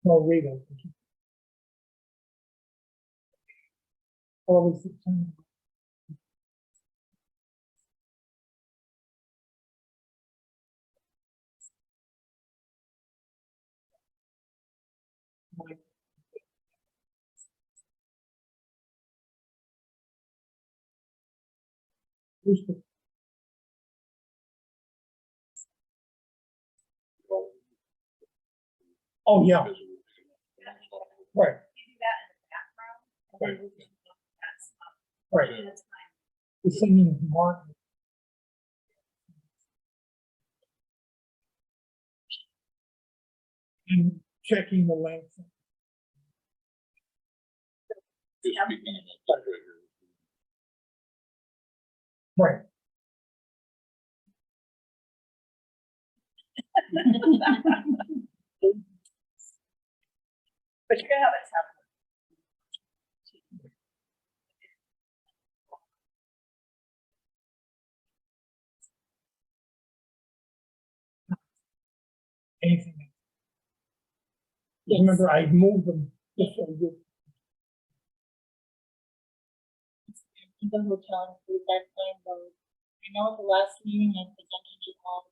No, read it. Always the same. Used to- Oh, yeah, right,
You do that in the background. And then
Right.
we can look at stuff
right.
in the time.
The singing Martin. And checking the length.
Just speaking about that right here.
Right.
But you're gonna have a tablet.
Anything. Remember, I moved them just so you.
The hotel, with that kind of, I know at the last meeting, I presented you all.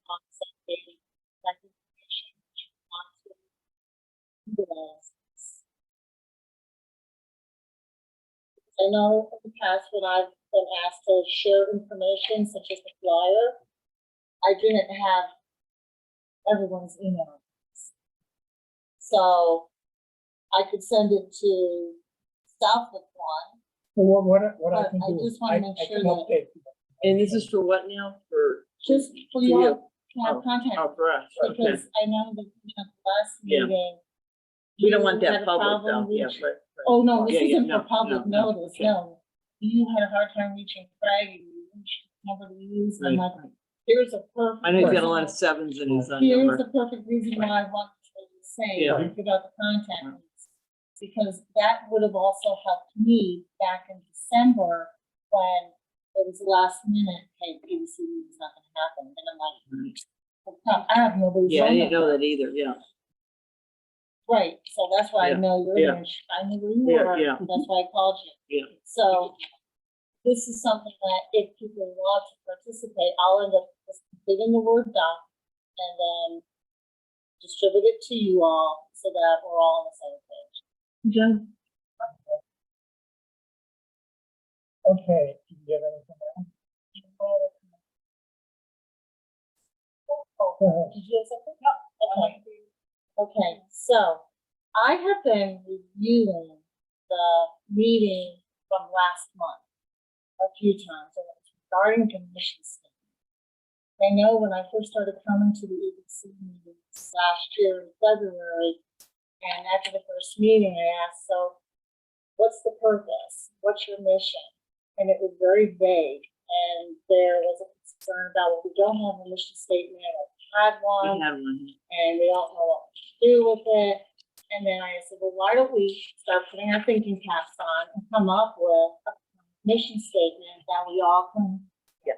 On Sunday, that information, which you want to utilize. I know in the past when I've been asked to share information such as the flyer, I didn't have everyone's email. So I could send it to Southwick one.
Well, what I
But
can
I
do is,
just wanna
I
make
I
sure
can
that-
update. you.
And this is for what now? For,
Just for
To
you
you.
all to have contact,
oh, for us, okay.
because I know that, last
Yeah.
meeting.
We don't want
you
that
had a
public
problem
though, yeah,
reaching-
right.
Oh, no, this
Yeah, yeah,
isn't
no,
for public
no,
notice,
okay.
no. You had a hard time reaching Craig, you reached number to use, and
Right.
like, here's a perfect.
I know he's got a lot of sevens in his
Here's
number.
the perfect reason why I want to say,
Yeah.
about the contact. Because that would have also helped me back in December when it was last minute, hey, ABC is not gonna happen, and I'm like, "Oh, crap, I have nobody's
Yeah, I
phone
didn't know
number."
that either, yeah.
Right, so that's why I
Yeah,
know you're
yeah.
there, I knew where you
Yeah,
were,
yeah.
that's why I called you.
Yeah.
So, this is something that if people want to participate, I'll end up just completing the Word doc and then distribute it to you all so that we're all on the same page.
Jen?
Okay, do you have anything else?
Oh,
Go ahead.
did you have something? No. Okay. Okay, so I have been reviewing the meeting from last month a few times, and it's regarding commission statement. I know when I first started coming to the EDC meetings last year in February, and after the first meeting, I asked, so what's the purpose? What's your mission? And it was very vague. and there was a concern about, well, we don't have a mission statement, or we had
We
one,
had one.
and we don't know what to do with it. And then I said, well, why don't we start putting our thinking caps on and come up with a mission statement that we all can,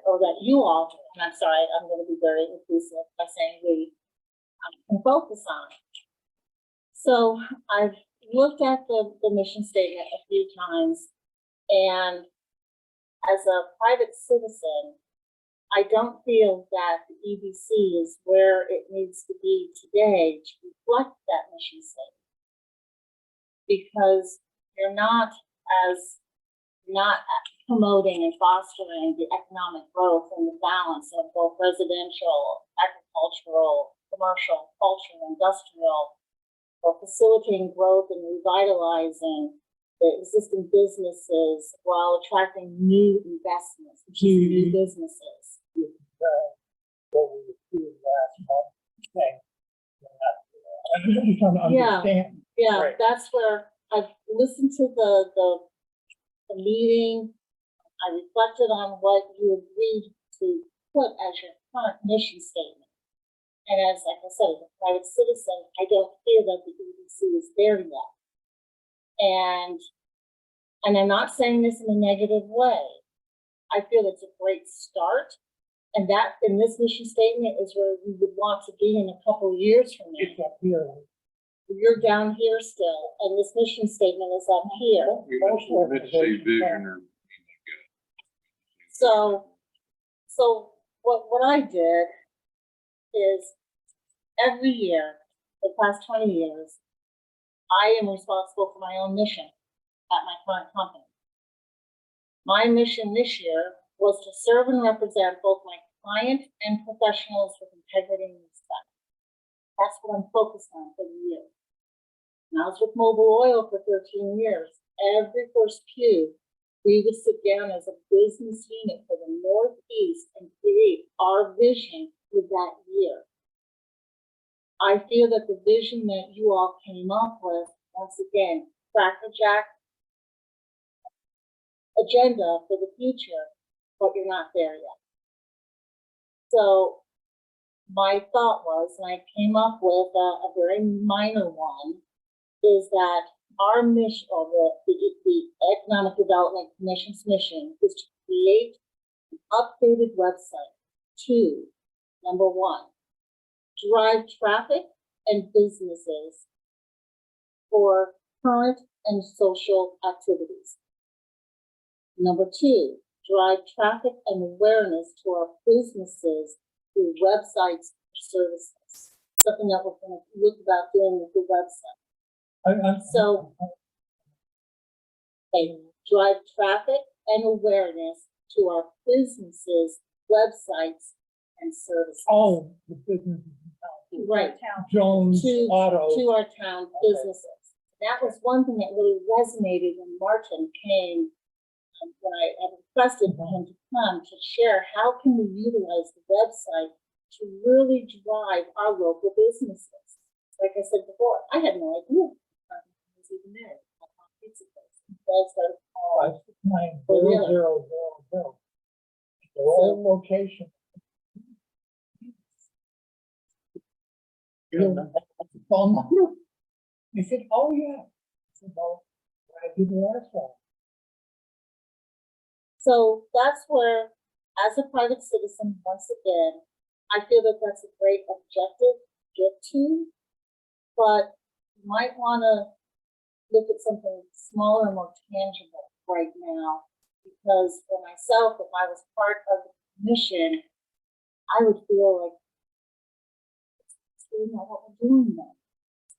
or that you all, and I'm sorry, I'm gonna be very inclusive by saying we, can focus on. So I've looked at the mission statement a few times, and as a private citizen, I don't feel that the EDC is where it needs to be today to reflect that mission statement. Because you're not promoting and fostering the economic growth and the balance of both residential, agricultural, commercial, cultural, industrial, or facilitating growth and revitalizing the existing businesses while attracting new investments, which is new businesses.
What we approved last month, saying, I'm just trying to
Yeah.
understand.
Yeah,
Right.
that's where I've listened to the meeting. I reflected on what you agreed to put as your current mission statement. And as, like I said, as a private citizen, I don't feel that the EDC is there yet. And I'm not saying this in a negative way. I feel it's a great start. And that, in this mission statement, is where we would want to be in a couple of years from now.
It's up here.
You're down here still, and this mission statement is up here.
We meant to say vision or.
So what I did is every year, the past 20 years, I am responsible for my own mission at my current company. My mission this year was to serve and represent both my client and professionals with integrity and respect. That's what I'm focused on for the year. And I was with Mobile Oil for 13 years. Every first pew, we would sit down as a business unit for the Northeast and create our vision for that year. I feel that the vision that you all came up with, once again, Cracker Jack agenda for the future, but you're not there yet. So my thought was, and I came up with a very minor one, is that our mission, or the Economic Development Commission's mission, is to create an updated website to, number one, drive traffic and businesses for current and social activities. Number two, drive traffic and awareness to our businesses through websites or services. Something that we're going to look about doing with the website. So, okay, drive traffic and awareness to our businesses, websites, and services.
Oh, the business.
Right,
Jones
to
Auto.
our town businesses. That was one thing that really resonated when Martin came, when I had requested for him to come to share how can we utilize the website to really drive our local businesses. Like I said before, I had no idea was even there. Pizza place. That's the,
569-0000. The whole location. Phone number. He said, oh, yeah. I said, well, I did the last one.
So that's where, as a private citizen, once again, I feel that that's a great objective to get to, but you might want to look at something smaller and more tangible right now, because for myself, if I was part of the commission, I would feel like it's really not what we're doing then.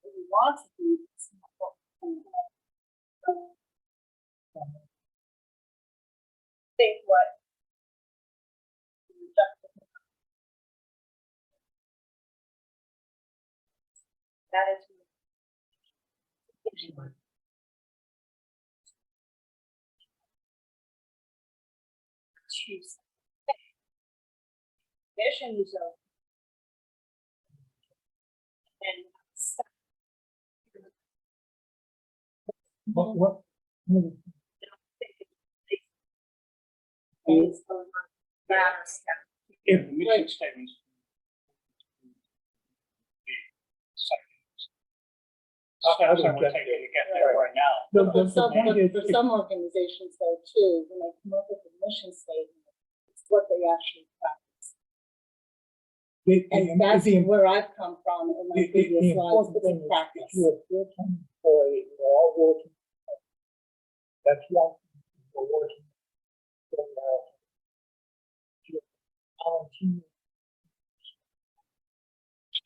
What we want to do is not what we're doing.
Think what. That is. Choose. Visions of. And.
What?
It's over. matters.
If,
The mission statements.
I
Steps
would
that we're
get
taking to get there right now.
the,
For
the
some,
point is,
for some organizations though too, when they come up with a mission statement, it's what they actually practice. And that's where I've come from in my previous lives, it's a practice.
If you're a full-time employee, you're all working. That's one thing, you're working. You're volunteering.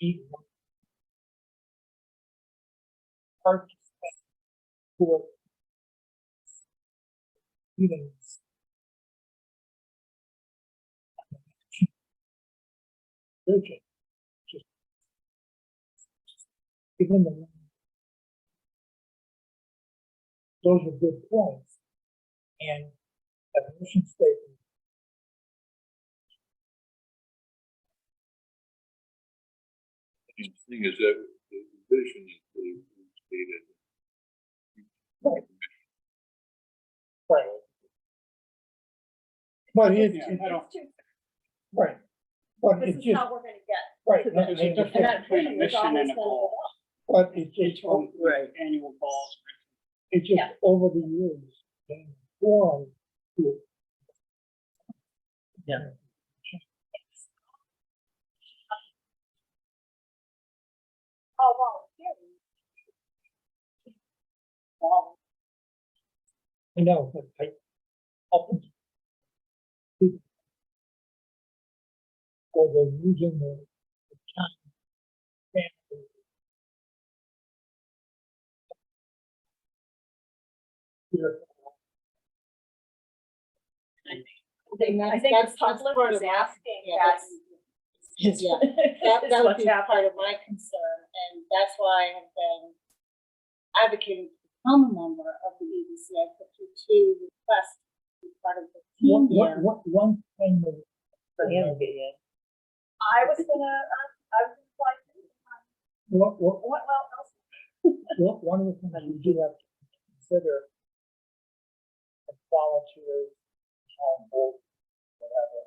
Even participate for meetings. Urgent, just given the those are good points. And a mission statement.
And the thing is that the vision is really stated.
Right. Right. But it's,
Yeah, I don't,
right, but
This
it's
is
just,
how we're gonna get.
right,
to
no,
there's
I
a difference
understand.
between a mission and a goal.
But it's
Each
just,
one,
Right.
annual goals.
it's just
Yeah.
over the years, being formed to.
Yeah.
All volunteering.
I know, but I often. Or they're using the time. family. Here,
I think the public
part
is
of my-
asking
yeah,
that.
Yeah, that would be part of my concern, and that's why I have been advocating to become a member of the EDC. I put through 2 requests to be part of the team here.
one thing that.
I was gonna, like,
What
else?
one of the things we do have to consider. As volunteers, town board, whatever.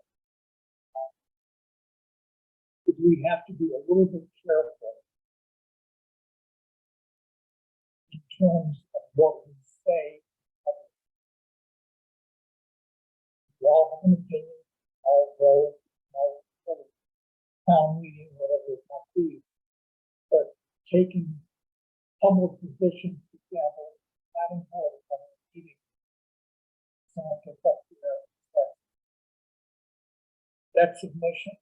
Is we have to be a little bit careful. In terms of what we say. We all have an opinion, all vote, all town meeting, whatever it might be. But taking public positions, for example, having heard of a meeting. Someone can talk to their, that submission.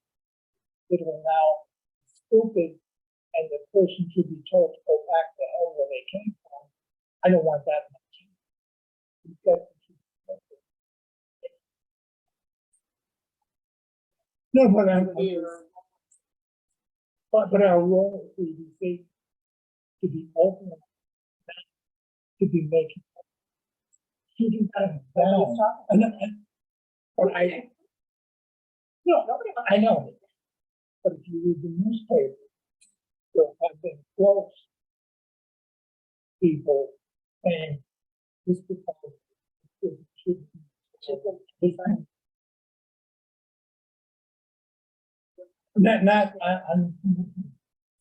It will now be stupid, and the person should be told to go back to hell where they came from. I don't want that much. You've got to keep it. No, but but our role is to be open, to be making. Shooting kind of down, but no, I know, but if you read the newspaper, there have been close people saying this proposal should be. I'm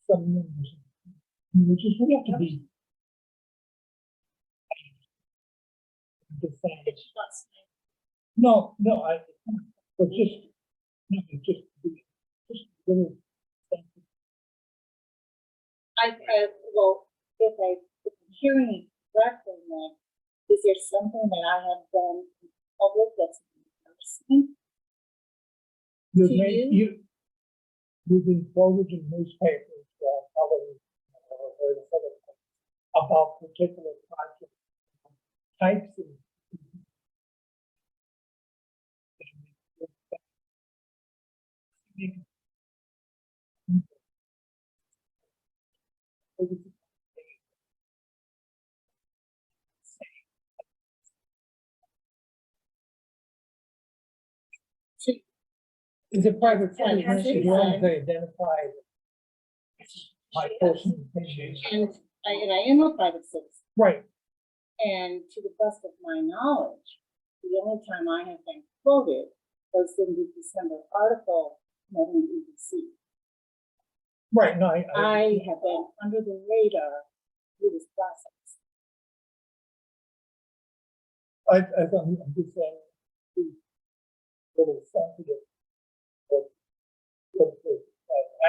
some members, we have to be. The same. No, but just little.
Well, if I'm hearing it correctly, then, is there something that I have done in public that's embarrassing?
You've
To
made, you've been quoted in newspapers, television, or other things about particular project types of. It's a private
Yeah,
place,
that's
you want
it.
to identify my personal opinion.
And I am a private citizen,
Right,
and to the best of my knowledge, the only time I have been quoted was in the December article, not in the EDC.
Right, no,
I have been under the radar through this process.
I'm just saying, little sensitive. But,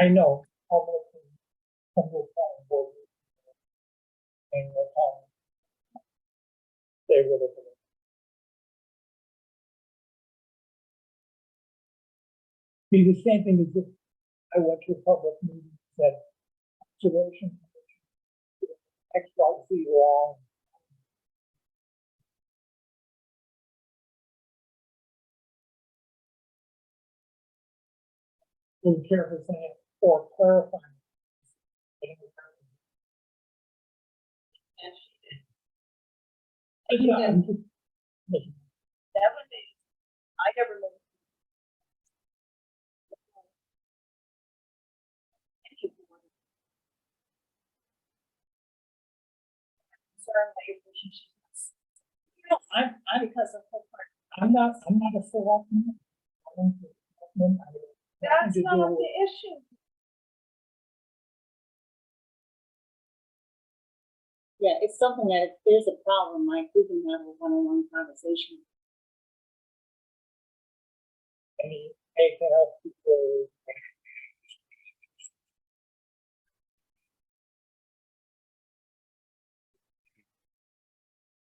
I know how much Humboldt County Board and the town, they would have been. Be the same thing as if I went to a public meeting that conservation commission, X, Y, Z wrong. Be careful saying or clarifying.
And she did.
Yeah, I'm just making-
That was a, I never looked. Concerned that your relationships.
No,
Because of her part.
I'm not a selectman. I don't think selectman, I mean, nothing
That's
to
not
do
the
with-
issue.
Yeah, it's something that if there's a problem, like we can have a one-on-one conversation.
anything else before.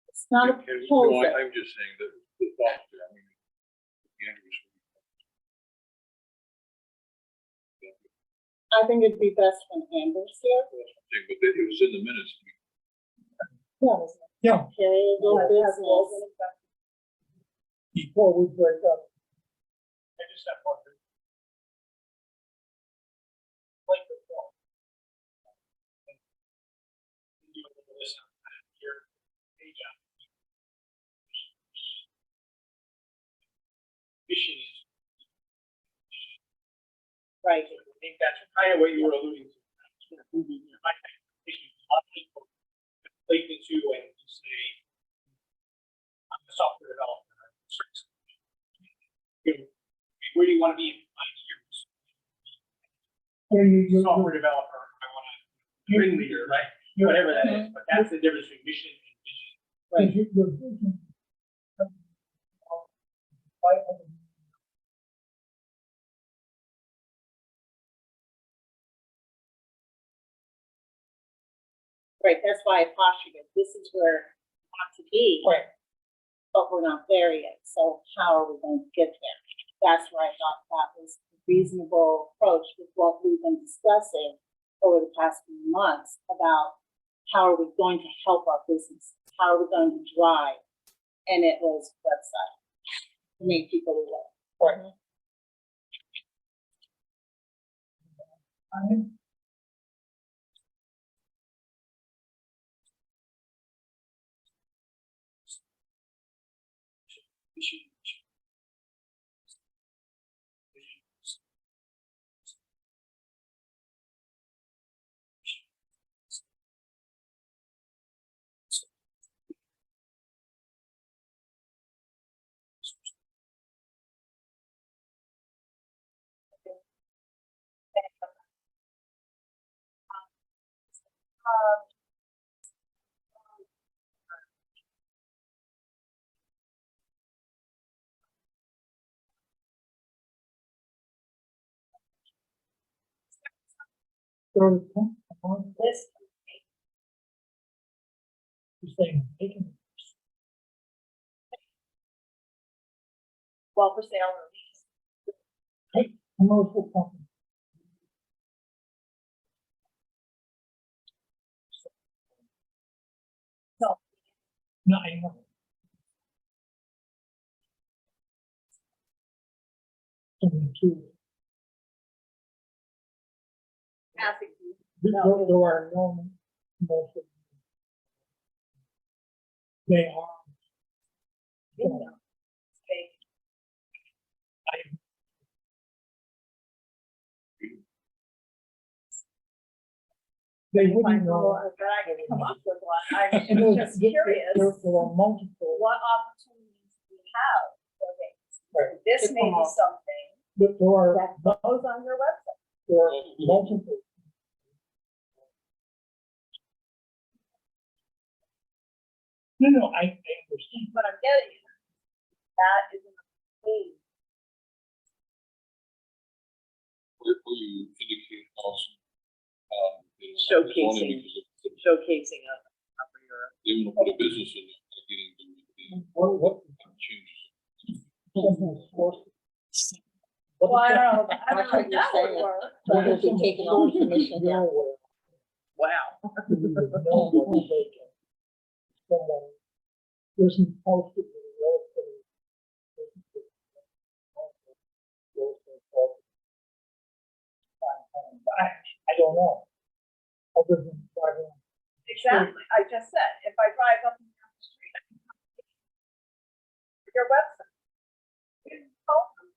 It's not a
No,
proposal.
I'm just saying that the thought there, I mean, the end was.
I think it'd be best when Amber's here.
But it was in the minutes.
Yeah,
Period, business.
before we break up.
I just have one. Like the form. You do this here, page out. Mission is.
Right.
I think that's kind of what you were alluding to. My expectation is a lot of people conflate the two and say, I'm a software developer. Where do you want to be in 5 years?
Where you,
Software developer, I want to ring leader, right? Whatever that is, but that's the difference between mission and vision.
Right.
your vision. 500.
Right, that's why I postured it. This is where we want to be.
Right.
But we're not there yet, so how are we going to get there? That's where I thought that was a reasonable approach with what we've been discussing over the past few months about how are we going to help our business? How are we going to drive? And it was website to make people aware.
Right. So,
This,
you're saying, taking,
well, for sale or lease.
commercial company.
No.
No, I know. Two.
Passing.
There are no commercial. They are.
Okay.
They wouldn't know.
But I can come up with one. I'm
And
just
there
curious
are multiple.
what opportunities we have for things.
Right.
This may be something
But there are,
that goes on your website.
there are multiple. No, I understand.
What I'm getting at, that isn't a thing.
Where you indicate also, they don't have
Showcasing.
zoning because if
Showcasing a property or.
they want to put a business in there, they're getting
What
changes.
something forced.
Well, I don't know, I don't know
That's what
if
you're
that would
saying.
work.
But if you're taking all the permission down.
Wow.
Someone isn't posted in the real estate. I don't know. Other than driving.
Exactly, I just said, if I drive up and down the street, I can come to your website. You can call them.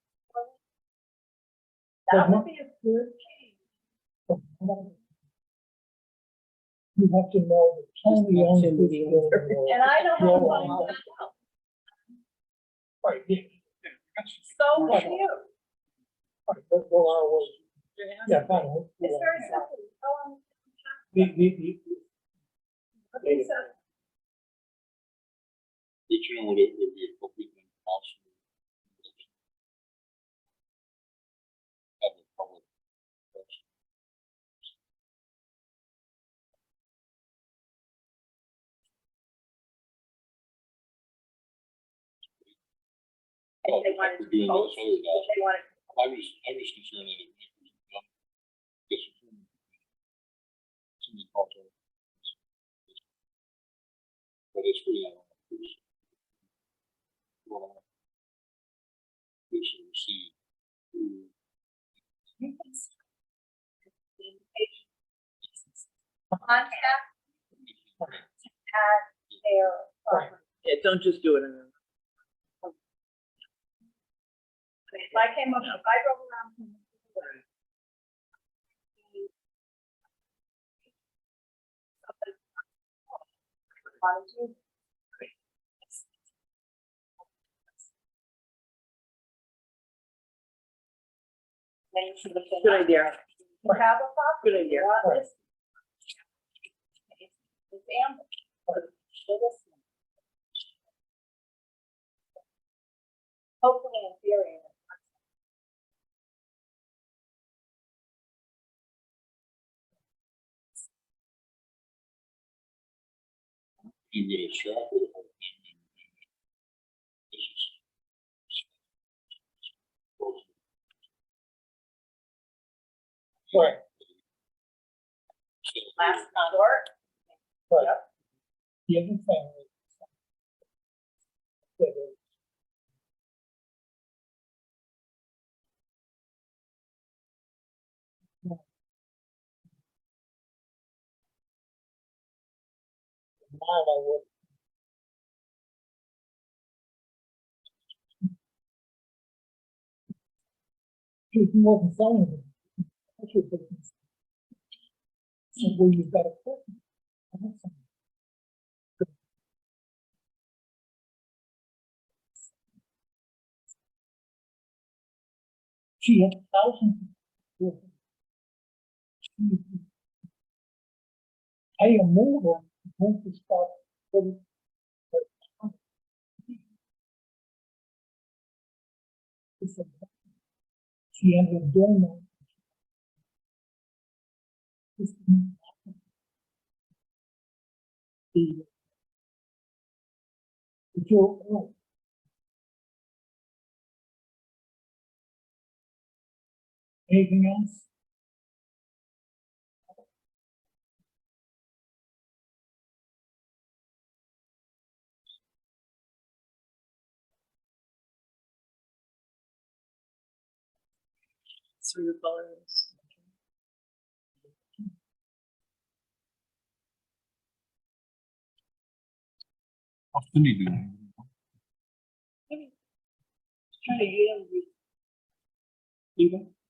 That would be a good key.
You have to know that Tony owns this building.
And I know how to find that out.
Right, yeah,
So
Right.
cute.
right, well, our way. Yeah, fine.
It's very simple. You go on.
The-
It's a-
But you know what, it would be appropriate then also. Have a public.
If they wanted
We're
to
doing
post,
this other
if
now.
they wanted.
I was concerned that it was done. This is. Somebody called it. But it's really not. Well, we should see.
You can start the invitation. Contact at their property.
Yeah, don't just do it in a.
If I came up, if I drove around. Wanted to. Then you should look at.
Good idea.
You have a property.
Good idea.
you want
Right.
this. It's Amber. Show this one. Hopefully in theory.
You get a shot with the whole thing. And this is.
Right,
Last resort.
right. The other thing is. that is- Mile I would. He wasn't selling them. That's your business. So where you've got a person. She had thousands. I am mover, move the stuff. She ended up doing that. The Joe, oh. Anything else?
Through the photos.
How's Cindy doing?
Trying to get him.
Stephen?